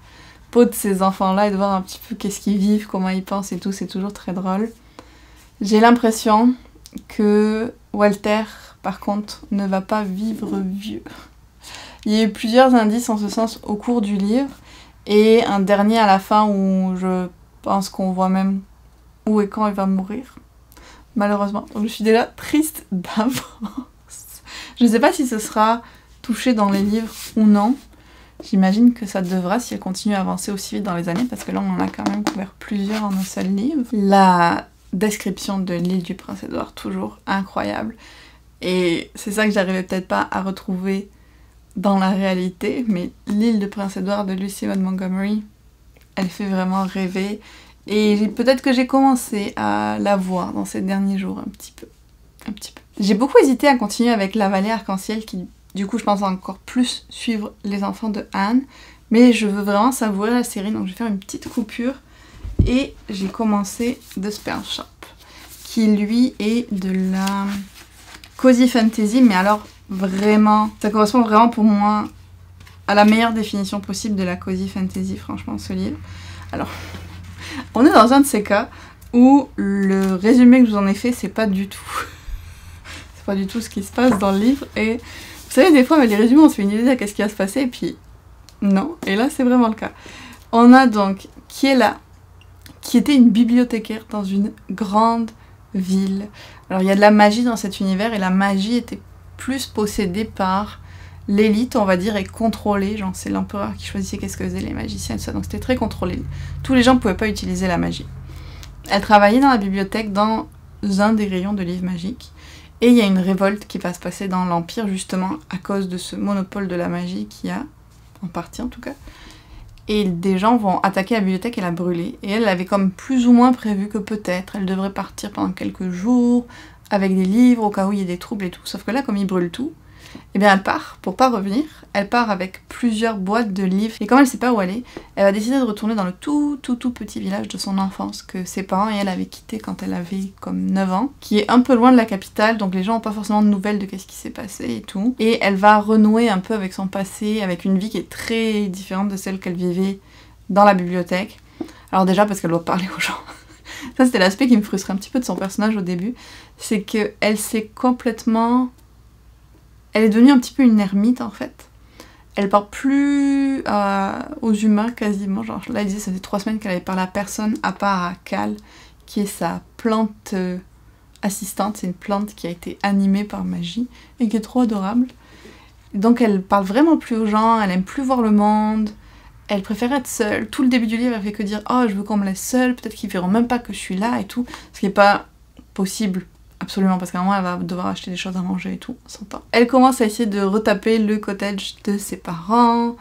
peau de ces enfants-là et de voir un petit peu qu'est-ce qu'ils vivent, comment ils pensent et tout, c'est toujours très drôle. J'ai l'impression que Walter, par contre, ne va pas vivre vieux. Il y a eu plusieurs indices en ce sens au cours du livre, et un dernier à la fin où je pense qu'on voit même où et quand il va mourir, malheureusement. Donc je suis déjà triste d'avance. Je ne sais pas si ce sera touché dans les livres ou non. J'imagine que ça devra si elle continue à avancer aussi vite dans les années, parce que là on en a quand même couvert plusieurs en un seul livre. La description de l'île du Prince-Édouard, toujours incroyable. Et c'est ça que j'arrivais peut-être pas à retrouver dans la réalité, mais l'île du Prince-Édouard de Lucy Maud Montgomery, elle fait vraiment rêver. Et peut-être que j'ai commencé à la voir dans ces derniers jours un petit peu. J'ai beaucoup hésité à continuer avec La Vallée Arc-en-Ciel qui, du coup, je pense va encore plus suivre les enfants de Anne. Mais je veux vraiment savourer la série, donc je vais faire une petite coupure. Et j'ai commencé The Spell Shop, qui lui est de la cozy fantasy, mais alors vraiment, ça correspond vraiment pour moi à la meilleure définition possible de la cozy fantasy, franchement, ce livre. Alors, on est dans un de ces cas où le résumé que je vous en ai fait, c'est pas du tout ce qui se passe dans le livre. Et vous savez, des fois, avec les résumés, on se fait une idée de qu'est-ce qui va se passer, et puis non. Et là, c'est vraiment le cas. On a donc Kiela, qui était une bibliothécaire dans une grande ville. Alors, il y a de la magie dans cet univers, et la magie était plus possédée par l'élite, on va dire, et contrôlée. Genre, c'est l'empereur qui choisissait qu'est-ce que faisaient les magiciens, et tout ça. Donc, c'était très contrôlé. Tous les gens ne pouvaient pas utiliser la magie. Elle travaillait dans la bibliothèque, dans un des rayons de livres magiques. Et il y a une révolte qui va se passer dans l'Empire, justement, à cause de ce monopole de la magie qu'il y a, en partie en tout cas. Et des gens vont attaquer la bibliothèque et la brûler. Et elle avait comme plus ou moins prévu que peut-être elle devrait partir pendant quelques jours, avec des livres, au cas où il y ait des troubles et tout. Sauf que là, comme ils brûlent tout, eh bien elle part, pour pas revenir, elle part avec plusieurs boîtes de livres. Et comme elle sait pas où aller, elle va décider de retourner dans le tout petit village de son enfance que ses parents et elle avaient quitté quand elle avait comme 9 ans, qui est un peu loin de la capitale, donc les gens n'ont pas forcément de nouvelles de qu'est-ce qui s'est passé et tout. Et elle va renouer un peu avec son passé, avec une vie qui est très différente de celle qu'elle vivait dans la bibliothèque. Alors déjà parce qu'elle doit parler aux gens. Ça c'était l'aspect qui me frustrait un petit peu de son personnage au début, c'est qu'elle s'est complètement... Elle est devenue un petit peu une ermite en fait. Elle parle plus aux humains quasiment. Genre là, elle disait ça fait 3 semaines qu'elle avait parlé à personne à part à Cal, qui est sa plante assistante. C'est une plante qui a été animée par magie et qui est trop adorable. Donc elle parle vraiment plus aux gens, elle aime plus voir le monde. Elle préfère être seule. Tout le début du livre, elle fait que dire « Oh, je veux qu'on me laisse seule, peut-être qu'ils verront même pas que je suis là et tout. » Ce qui n'est pas possible. Absolument, parce qu'à un moment, elle va devoir acheter des choses à manger et tout, on s'entend. Elle commence à essayer de retaper le cottage de ses parents,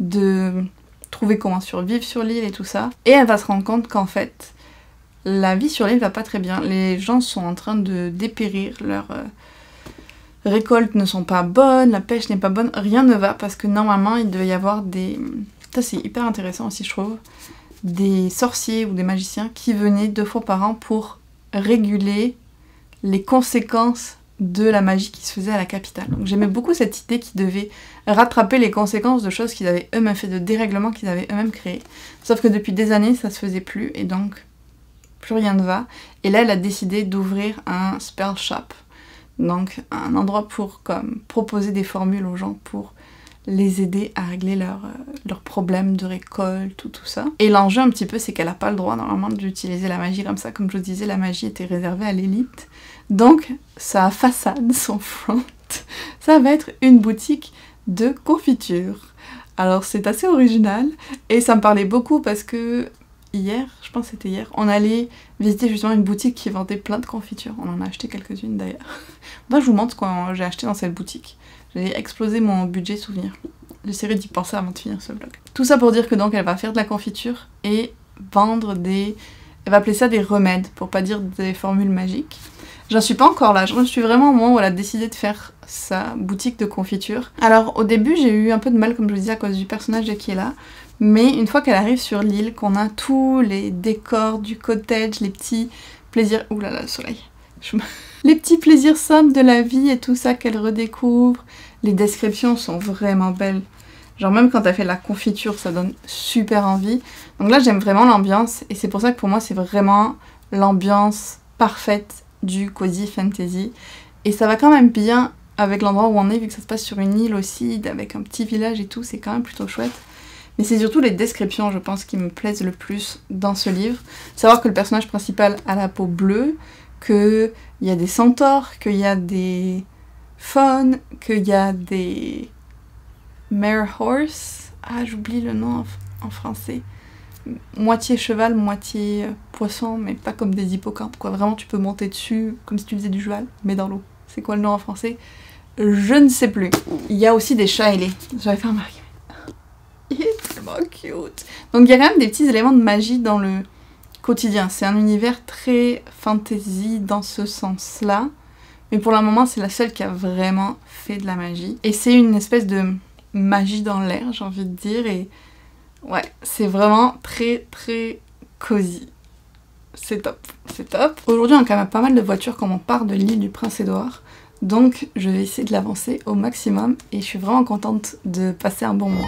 de trouver comment survivre sur l'île et tout ça. Et elle va se rendre compte qu'en fait, la vie sur l'île va pas très bien. Les gens sont en train de dépérir, leurs récoltes ne sont pas bonnes, la pêche n'est pas bonne, rien ne va, parce que normalement, il devait y avoir des... Ça, c'est hyper intéressant aussi, je trouve. Des sorciers ou des magiciens qui venaient 2 fois par an pour réguler les conséquences de la magie qui se faisait à la capitale. Donc j'aimais beaucoup cette idée qu'ils devaient rattraper les conséquences de choses qu'ils avaient eux-mêmes fait, de dérèglements qu'ils avaient eux-mêmes créés. Sauf que depuis des années, ça se faisait plus, et donc plus rien ne va. Et là, elle a décidé d'ouvrir un spell shop. Donc un endroit pour comme proposer des formules aux gens pour les aider à régler leurs problèmes de récolte, tout ça. Et l'enjeu un petit peu, c'est qu'elle n'a pas le droit normalement d'utiliser la magie comme ça. Comme je vous disais, la magie était réservée à l'élite. Donc sa façade, son front, ça va être une boutique de confiture. Alors c'est assez original, et ça me parlait beaucoup parce que hier, je pense que c'était hier, on allait visiter justement une boutique qui vendait plein de confitures. On en a acheté quelques-unes d'ailleurs. Moi je vous montre ce que j'ai acheté dans cette boutique. J'ai explosé mon budget souvenir. J'essaierai d'y penser avant de finir ce vlog. Tout ça pour dire que donc elle va faire de la confiture et vendre des... Elle va appeler ça des remèdes, pour pas dire des formules magiques. J'en suis pas encore là, je suis vraiment au moment où elle a décidé de faire sa boutique de confiture. Alors au début j'ai eu un peu de mal, comme je vous disais, à cause du personnage de Kiela. Mais une fois qu'elle arrive sur l'île, qu'on a tous les décors du cottage, les petits plaisirs... Ouh là là, le soleil. Les petits plaisirs simples de la vie et tout ça qu'elle redécouvre. Les descriptions sont vraiment belles. Genre même quand elle fait la confiture, ça donne super envie. Donc là j'aime vraiment l'ambiance, et c'est pour ça que pour moi c'est vraiment l'ambiance parfaite du cozy fantasy. Et ça va quand même bien avec l'endroit où on est, vu que ça se passe sur une île aussi, avec un petit village et tout, c'est quand même plutôt chouette. Mais c'est surtout les descriptions, je pense, qui me plaisent le plus dans ce livre. Savoir que le personnage principal a la peau bleue, qu'il y a des centaures, qu'il y a des faunes, qu'il y a des mare horse. Ah, j'oublie le nom en français. Moitié cheval, moitié poisson, mais pas comme des hippocampes, quoi. Vraiment, tu peux monter dessus comme si tu faisais du cheval, mais dans l'eau. C'est quoi le nom en français? Je ne sais plus. Il y a aussi des chats ailés. J'avais fait remarquer. Il est tellement cute. Donc il y a quand même des petits éléments de magie dans le quotidien. C'est un univers très fantasy dans ce sens-là. Mais pour le moment, c'est la seule qui a vraiment fait de la magie. Et c'est une espèce de magie dans l'air, j'ai envie de dire. Et ouais, c'est vraiment très très cosy. C'est top, c'est top. Aujourd'hui on a quand même pas mal de voitures quand on part de l'île du Prince-Édouard. Donc je vais essayer de l'avancer au maximum et je suis vraiment contente de passer un bon moment.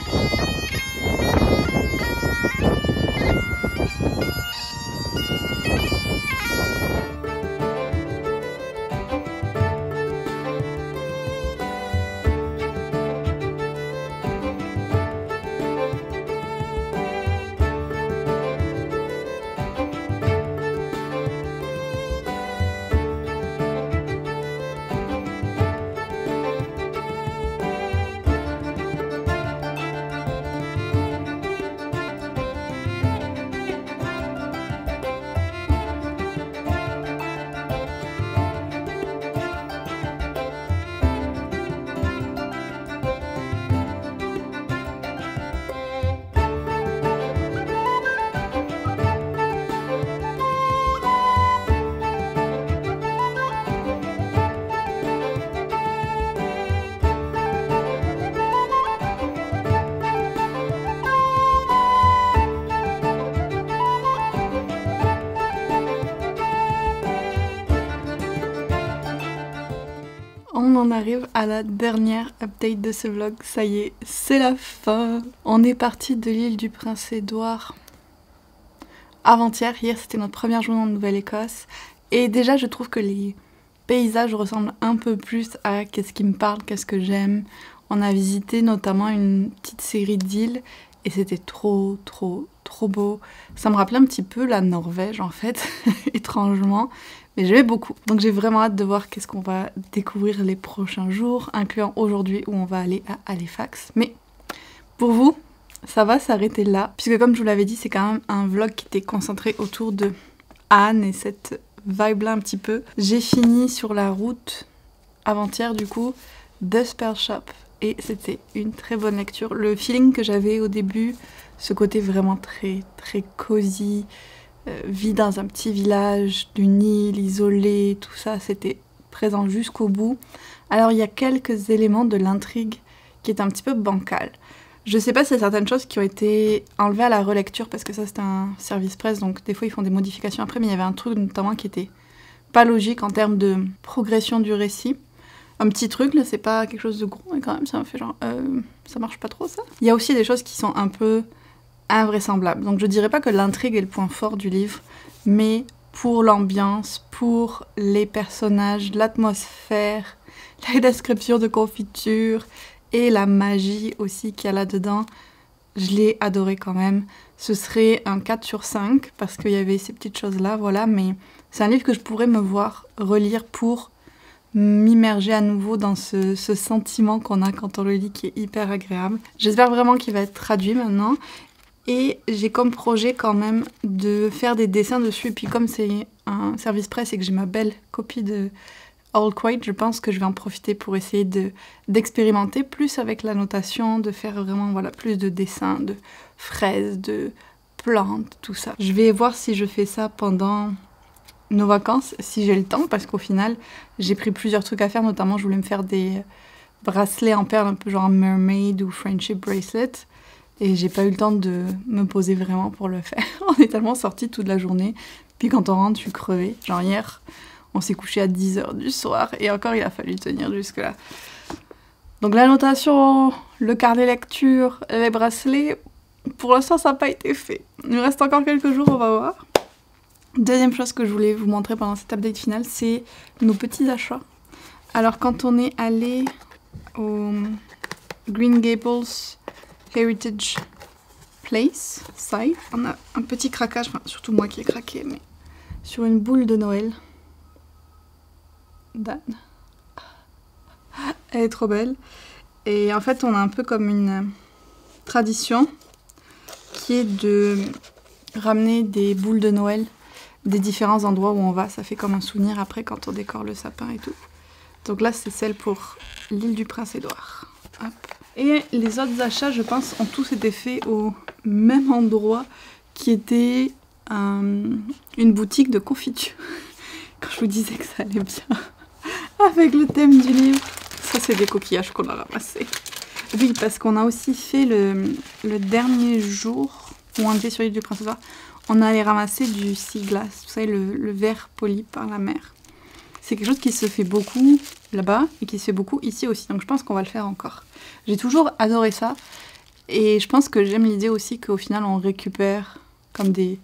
On en arrive à la dernière update de ce vlog, ça y est, c'est la fin. On est parti de l'île du Prince-Édouard avant-hier, hier c'était notre première journée en Nouvelle-Écosse. Et déjà je trouve que les paysages ressemblent un peu plus à qu'est-ce qui me parle, qu'est-ce que j'aime. On a visité notamment une petite série d'îles et c'était trop beau. Ça me rappelait un petit peu la Norvège en fait, étrangement. Mais j'aimais beaucoup. Donc j'ai vraiment hâte de voir qu'est-ce qu'on va découvrir les prochains jours, incluant aujourd'hui où on va aller à Halifax. Mais pour vous, ça va s'arrêter là, puisque comme je vous l'avais dit, c'est quand même un vlog qui était concentré autour de Anne et cette vibe-là un petit peu. J'ai fini sur la route avant-hier du coup de Spell Shop et c'était une très bonne lecture. Le feeling que j'avais au début, ce côté vraiment très cosy, vie dans un petit village, d'une île isolée, tout ça, c'était présent jusqu'au bout. Alors il y a quelques éléments de l'intrigue qui est un petit peu bancal. Je sais pas si y a certaines choses qui ont été enlevées à la relecture parce que ça c'est un service presse donc des fois ils font des modifications après, mais il y avait un truc notamment qui était pas logique en termes de progression du récit. Un petit truc là, c'est pas quelque chose de gros mais quand même ça me fait genre ça marche pas trop ça. Il y a aussi des choses qui sont un peu invraisemblable. Donc je dirais pas que l'intrigue est le point fort du livre, mais pour l'ambiance, pour les personnages, l'atmosphère, la description de confiture et la magie aussi qu'il y a là-dedans, je l'ai adoré quand même. Ce serait un 4 sur 5 parce qu'il y avait ces petites choses-là, voilà, mais c'est un livre que je pourrais me voir relire pour m'immerger à nouveau dans ce sentiment qu'on a quand on le lit qui est hyper agréable. J'espère vraiment qu'il va être traduit maintenant. Et j'ai comme projet quand même de faire des dessins dessus. Et puis comme c'est un service presse et que j'ai ma belle copie de All Quiet, je pense que je vais en profiter pour essayer d'expérimenter plus avec la notation, de faire vraiment voilà, plus de dessins, de fraises, de plantes, tout ça. Je vais voir si je fais ça pendant nos vacances, si j'ai le temps, parce qu'au final, j'ai pris plusieurs trucs à faire. Notamment, je voulais me faire des bracelets en perles, un peu genre Mermaid ou Friendship Bracelet. Et j'ai pas eu le temps de me poser vraiment pour le faire. On est tellement sortis toute la journée. Puis quand on rentre, je suis crevée. Genre hier, on s'est couché à 10h du soir. Et encore, il a fallu tenir jusque là. Donc la notation, le carnet lecture, les bracelets, pour l'instant, ça n'a pas été fait. Il nous reste encore quelques jours, on va voir. Deuxième chose que je voulais vous montrer pendant cette update finale, c'est nos petits achats. Alors quand on est allé au Green Gables Heritage Place, site, on a un petit craquage, enfin surtout moi qui ai craqué, mais sur une boule de Noël d'Anne. Elle est trop belle. Et en fait on a un peu comme une tradition qui est de ramener des boules de Noël des différents endroits où on va. Ça fait comme un souvenir après quand on décore le sapin et tout. Donc là c'est celle pour l'île du Prince-Édouard. Hop. Et les autres achats, je pense, ont tous été faits au même endroit qui était une boutique de confiture. Quand je vous disais que ça allait bien avec le thème du livre. Ça, c'est des coquillages qu'on a ramassés. Oui, parce qu'on a aussi fait le dernier jour où on était sur l'île du Prince-Édouard. on allait ramasser du sea glass, vous savez, le verre poli par la mer. C'est quelque chose qui se fait beaucoup là-bas et qui se fait beaucoup ici aussi, donc je pense qu'on va le faire encore. J'ai toujours adoré ça et je pense que j'aime l'idée aussi qu'au final on récupère comme des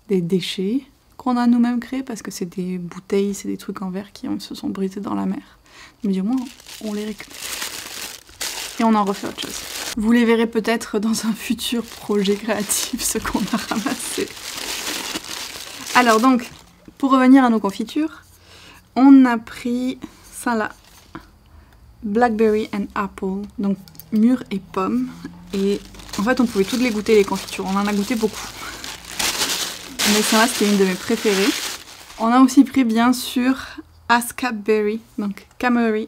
déchets qu'on a nous-mêmes créés parce que c'est des bouteilles, c'est des trucs en verre qui se sont brisés dans la mer. Mais du moins on les récupère et on en refait autre chose. Vous les verrez peut-être dans un futur projet créatif, ce qu'on a ramassé. Alors donc, pour revenir à nos confitures, on a pris ça là, Blackberry and Apple, donc mûre et pomme. Et en fait, on pouvait toutes les goûter, les confitures. On en a goûté beaucoup. Mais celle-là, c'était une de mes préférées. On a aussi pris, bien sûr, Aska Berry, donc Camerise.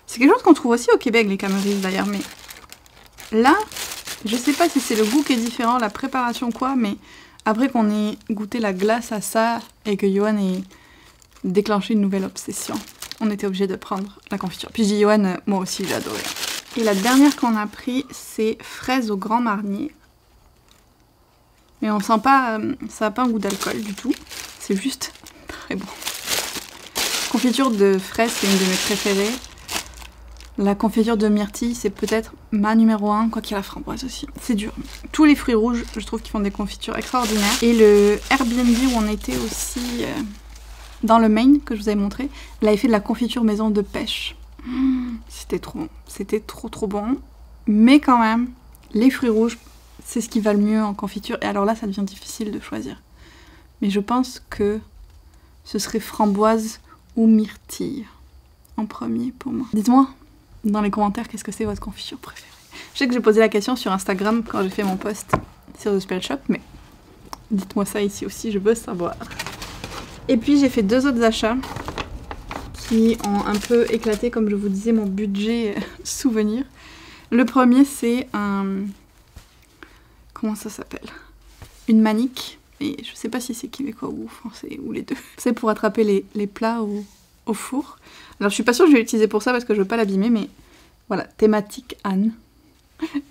C'est quelque chose qu'on trouve aussi au Québec, les camerises d'ailleurs, mais là, je sais pas si c'est le goût qui est différent, la préparation quoi, mais après qu'on ait goûté la glace à ça et que Johan ait déclenché une nouvelle obsession, on était obligé de prendre la confiture. Puis j'ai dit Johan, moi aussi j'ai adoré. Et la dernière qu'on a pris, c'est fraise au Grand Marnier. Mais on sent pas, ça n'a pas un goût d'alcool du tout, c'est juste très bon. Confiture de fraise, c'est une de mes préférées. La confiture de myrtille, c'est peut-être ma numéro 1, quoi qu'il y a la framboise aussi. C'est dur. Tous les fruits rouges, je trouve qu'ils font des confitures extraordinaires. Et le Airbnb où on était aussi dans le Maine, que je vous avais montré, il avait fait de la confiture maison de pêche. C'était trop bon. C'était trop bon. Mais quand même, les fruits rouges, c'est ce qui va le mieux en confiture. Et alors là, ça devient difficile de choisir. Mais je pense que ce serait framboise ou myrtille en premier pour moi. Dites-moi dans les commentaires qu'est-ce que c'est votre confiture préférée. Je sais que j'ai posé la question sur Instagram quand j'ai fait mon post sur The Spell Shop, mais dites-moi ça ici aussi, je veux savoir. Et puis j'ai fait 2 autres achats qui ont un peu éclaté, comme je vous disais, mon budget souvenir. Le premier, c'est un... Comment ça s'appelle? Une manique. Et je sais pas si c'est québécois ou français, ou les deux. C'est pour attraper les plats au four. Alors je suis pas sûre que je vais l'utiliser pour ça parce que je veux pas l'abîmer, mais voilà, thématique Anne.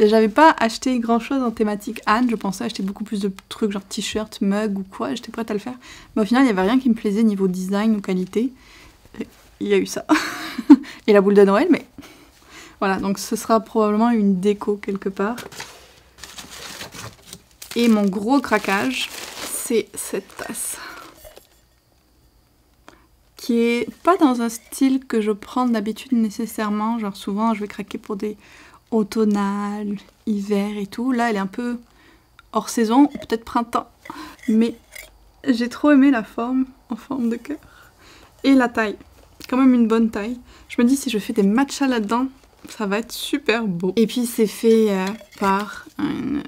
J'avais pas acheté grand chose en thématique Anne, je pensais acheter beaucoup plus de trucs genre t-shirt, mug ou quoi, j'étais prête à le faire. Mais au final, il y avait rien qui me plaisait niveau design ou qualité. Il y a eu ça. Et la boule de Noël, mais voilà, donc ce sera probablement une déco quelque part. Et mon gros craquage, c'est cette tasse. Qui est pas dans un style que je prends d'habitude nécessairement, genre souvent je vais craquer pour des automnales, hiver et tout. Là elle est un peu hors saison, peut-être printemps, mais j'ai trop aimé la forme en forme de cœur. Et la taille, quand même une bonne taille. Je me dis si je fais des matchas là-dedans, ça va être super beau. Et puis c'est fait par une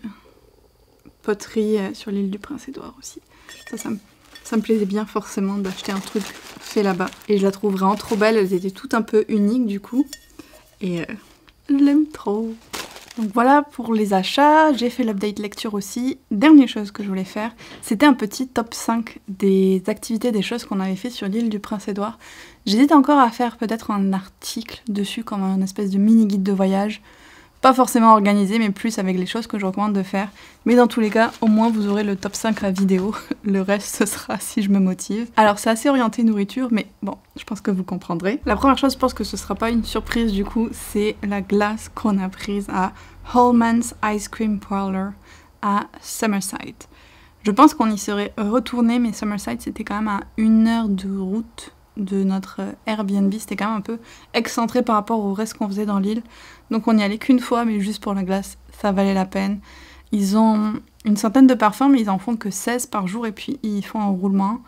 poterie sur l'île du Prince-Édouard aussi. Ça me plaisait bien forcément d'acheter un truc fait là-bas. Et je la trouve vraiment trop belle, elles étaient toutes un peu uniques du coup. Et je l'aime trop. Donc voilà pour les achats, j'ai fait l'update lecture aussi. Dernière chose que je voulais faire, c'était un petit top 5 des activités, des choses qu'on avait fait sur l'île du Prince-Édouard. J'hésite encore à faire peut-être un article dessus comme un espèce de mini guide de voyage. Pas forcément organisé, mais plus avec les choses que je recommande de faire. Mais dans tous les cas, au moins vous aurez le top 5 à vidéo. Le reste, ce sera si je me motive. Alors c'est assez orienté nourriture, mais bon, je pense que vous comprendrez. La première chose, je pense que ce sera pas une surprise du coup, c'est la glace qu'on a prise à Holman's Ice Cream Parlor à Summerside. Je pense qu'on y serait retourné, mais Summerside c'était quand même à 1 heure de route de notre Airbnb, c'était quand même un peu excentré par rapport au reste qu'on faisait dans l'île. Donc on n'y allait qu'une fois, mais juste pour la glace, ça valait la peine. Ils ont une centaine de parfums, mais ils en font que 16 par jour, et puis ils font un roulement.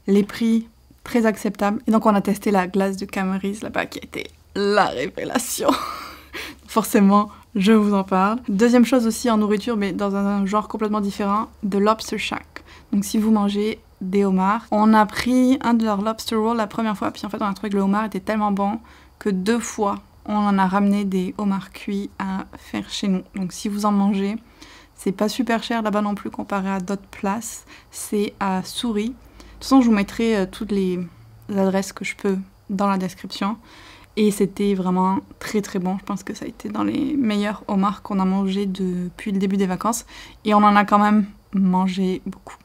Les prix, très acceptables. Et donc on a testé la glace de Camerise là-bas, qui a été la révélation. Forcément, je vous en parle. Deuxième chose aussi en nourriture, mais dans un genre complètement différent, The Lobster Shack. Donc si vous mangez des homards, on a pris un de leurs lobster rolls la première fois, puis en fait on a trouvé que le homard était tellement bon que 2 fois on en a ramené des homards cuits à faire chez nous. Donc si vous en mangez, c'est pas super cher là-bas non plus comparé à d'autres places, c'est à Souris. De toute façon je vous mettrai toutes les adresses que je peux dans la description. Et c'était vraiment très très bon. Je pense que ça a été dans les meilleurs homards qu'on a mangé depuis le début des vacances. Et on en a quand même mangé beaucoup.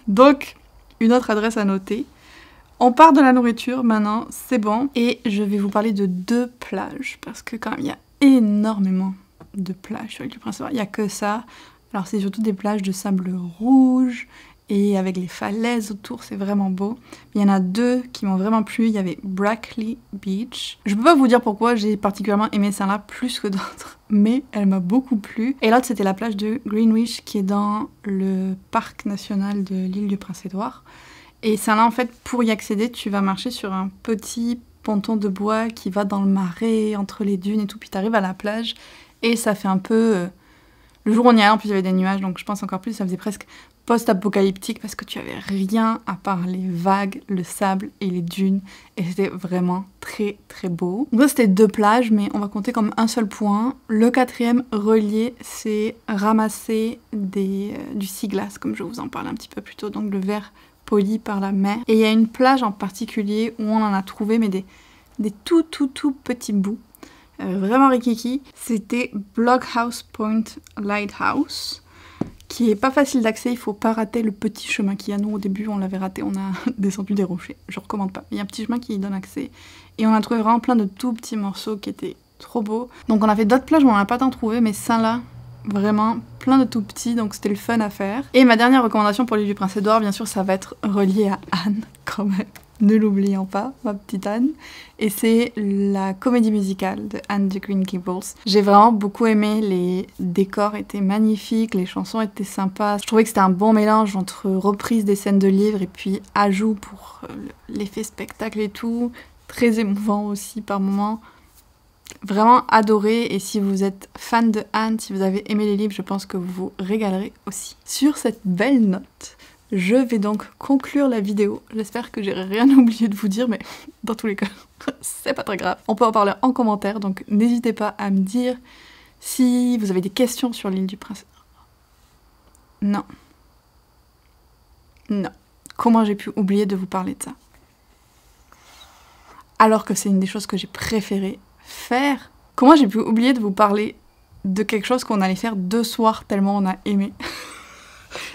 Donc, une autre adresse à noter. On part de la nourriture maintenant, c'est bon. Et je vais vous parler de 2 plages. Parce que quand même, il y a énormément de plages sur l'île du Prince-Édouard. Il n'y a que ça. Alors c'est surtout des plages de sable rouge et avec les falaises autour, c'est vraiment beau. Il y en a 2 qui m'ont vraiment plu. Il y avait Brackley Beach. Je peux pas vous dire pourquoi j'ai particulièrement aimé celle-là plus que d'autres, mais elle m'a beaucoup plu. Et l'autre, c'était la plage de Greenwich qui est dans le parc national de l'île du Prince-Édouard. Et celle-là, en fait, pour y accéder, tu vas marcher sur un petit ponton de bois qui va dans le marais, entre les dunes et tout, puis t'arrives à la plage et ça fait un peu... Le jour où on y allait, en plus, il y avait des nuages, donc je pense encore plus, ça faisait presque post-apocalyptique parce que tu avais rien à part les vagues, le sable et les dunes. Et c'était vraiment très très beau. Donc ça, c'était 2 plages, mais on va compter comme un seul point. Le 4e relié, c'est ramasser du sea glass, comme je vous en parlais un petit peu plus tôt, donc le verre poli par la mer. Et il y a une plage en particulier où on en a trouvé, mais des tout petits bouts. Vraiment rikiki, c'était Blockhouse Point Lighthouse, qui est pas facile d'accès, il faut pas rater le petit chemin qu'il y a. Nous au début on l'avait raté, on a descendu des rochers, je recommande pas. Il y a un petit chemin qui y donne accès et on a trouvé vraiment plein de tout petits morceaux qui étaient trop beaux. Donc on a fait d'autres plages où on n'a pas tant trouvé, mais celle-là, vraiment plein de tout petits, donc c'était le fun à faire. Et ma dernière recommandation pour l'île du Prince-Édouard, bien sûr, ça va être relié à Anne quand même. Ne l'oublions pas, ma petite Anne. Et c'est la comédie musicale de Anne de Green Gables. J'ai vraiment beaucoup aimé, les décors étaient magnifiques, les chansons étaient sympas. Je trouvais que c'était un bon mélange entre reprise des scènes de livres et puis ajout pour l'effet spectacle et tout. Très émouvant aussi par moments. Vraiment adoré, et si vous êtes fan de Anne, si vous avez aimé les livres, je pense que vous vous régalerez aussi. Sur cette belle note, je vais donc conclure la vidéo. J'espère que j'ai rien oublié de vous dire, mais dans tous les cas, c'est pas très grave. On peut en parler en commentaire, donc n'hésitez pas à me dire si vous avez des questions sur l'île du Prince. Non. Non. Comment j'ai pu oublier de vous parler de ça? Alors que c'est une des choses que j'ai préféré faire. Comment j'ai pu oublier de vous parler de quelque chose qu'on allait faire 2 soirs tellement on a aimé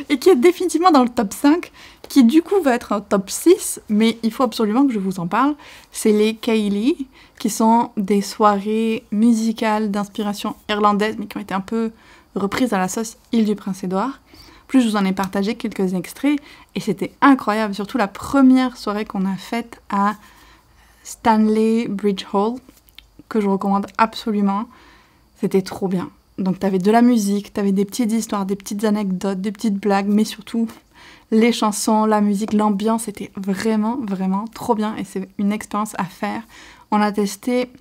et qui est définitivement dans le top 5, qui du coup va être un top 6, mais il faut absolument que je vous en parle. C'est les Céilí, qui sont des soirées musicales d'inspiration irlandaise, mais qui ont été un peu reprises à la sauce île du Prince-Édouard. Plus je vous en ai partagé quelques extraits, et c'était incroyable, surtout la première soirée qu'on a faite à Stanley Bridge Hall, que je recommande absolument. C'était trop bien. Donc t'avais de la musique, t'avais des petites histoires, des petites anecdotes, des petites blagues, mais surtout les chansons, la musique, l'ambiance, c'était vraiment trop bien et c'est une expérience à faire. On a testé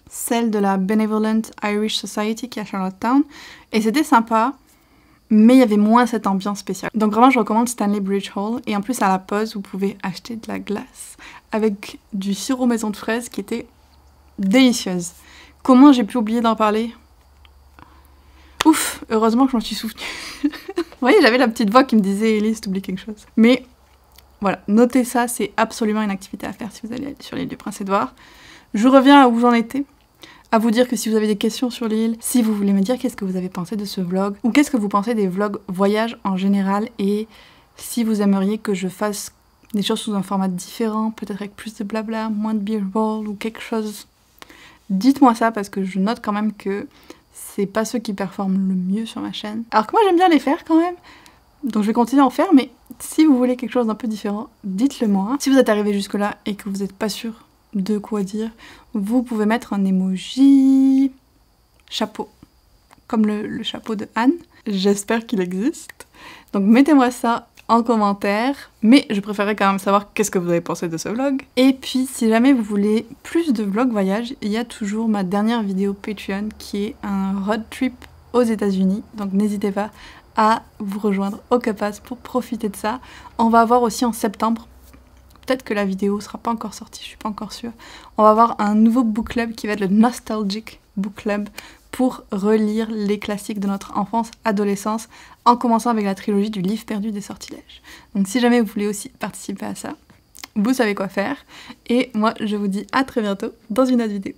celle de la Benevolent Irish Society qui est à Charlottetown et c'était sympa, mais il y avait moins cette ambiance spéciale. Donc vraiment je recommande Stanley Bridge Hall, et en plus à la pause vous pouvez acheter de la glace avec du sirop maison de fraises qui était délicieuse. Comment j'ai pu oublier d'en parler? Ouf, heureusement que je m'en suis souvenue. Vous voyez, j'avais la petite voix qui me disait « Elise, t'oublies quelque chose ». Mais voilà, notez ça, c'est absolument une activité à faire si vous allez sur l'île du Prince-Édouard. Je reviens à où j'en étais, à vous dire que si vous avez des questions sur l'île, si vous voulez me dire qu'est-ce que vous avez pensé de ce vlog, ou qu'est-ce que vous pensez des vlogs voyage en général, et si vous aimeriez que je fasse des choses sous un format différent, peut-être avec plus de blabla, moins de b-roll ou quelque chose, dites-moi ça parce que je note quand même que c'est pas ceux qui performent le mieux sur ma chaîne. Alors que moi j'aime bien les faire quand même, donc je vais continuer à en faire, mais si vous voulez quelque chose d'un peu différent, dites-le moi. Si vous êtes arrivé jusque là et que vous n'êtes pas sûr de quoi dire, vous pouvez mettre un emoji chapeau, comme le chapeau de Anne. J'espère qu'il existe. Donc mettez-moi ça en commentaire, mais je préférerais quand même savoir qu'est-ce que vous avez pensé de ce vlog. Et puis si jamais vous voulez plus de vlogs voyage, il y a toujours ma dernière vidéo Patreon qui est un road trip aux États-Unis, donc n'hésitez pas à vous rejoindre au Capas pour profiter de ça. On va avoir aussi en septembre, peut-être que la vidéo sera pas encore sortie, je suis pas encore sûre, on va avoir un nouveau book club qui va être le Nostalgic Book Club pour relire les classiques de notre enfance, adolescence, en commençant avec la trilogie du livre perdu des sortilèges. Donc si jamais vous voulez aussi participer à ça, vous savez quoi faire. Et moi, je vous dis à très bientôt dans une autre vidéo.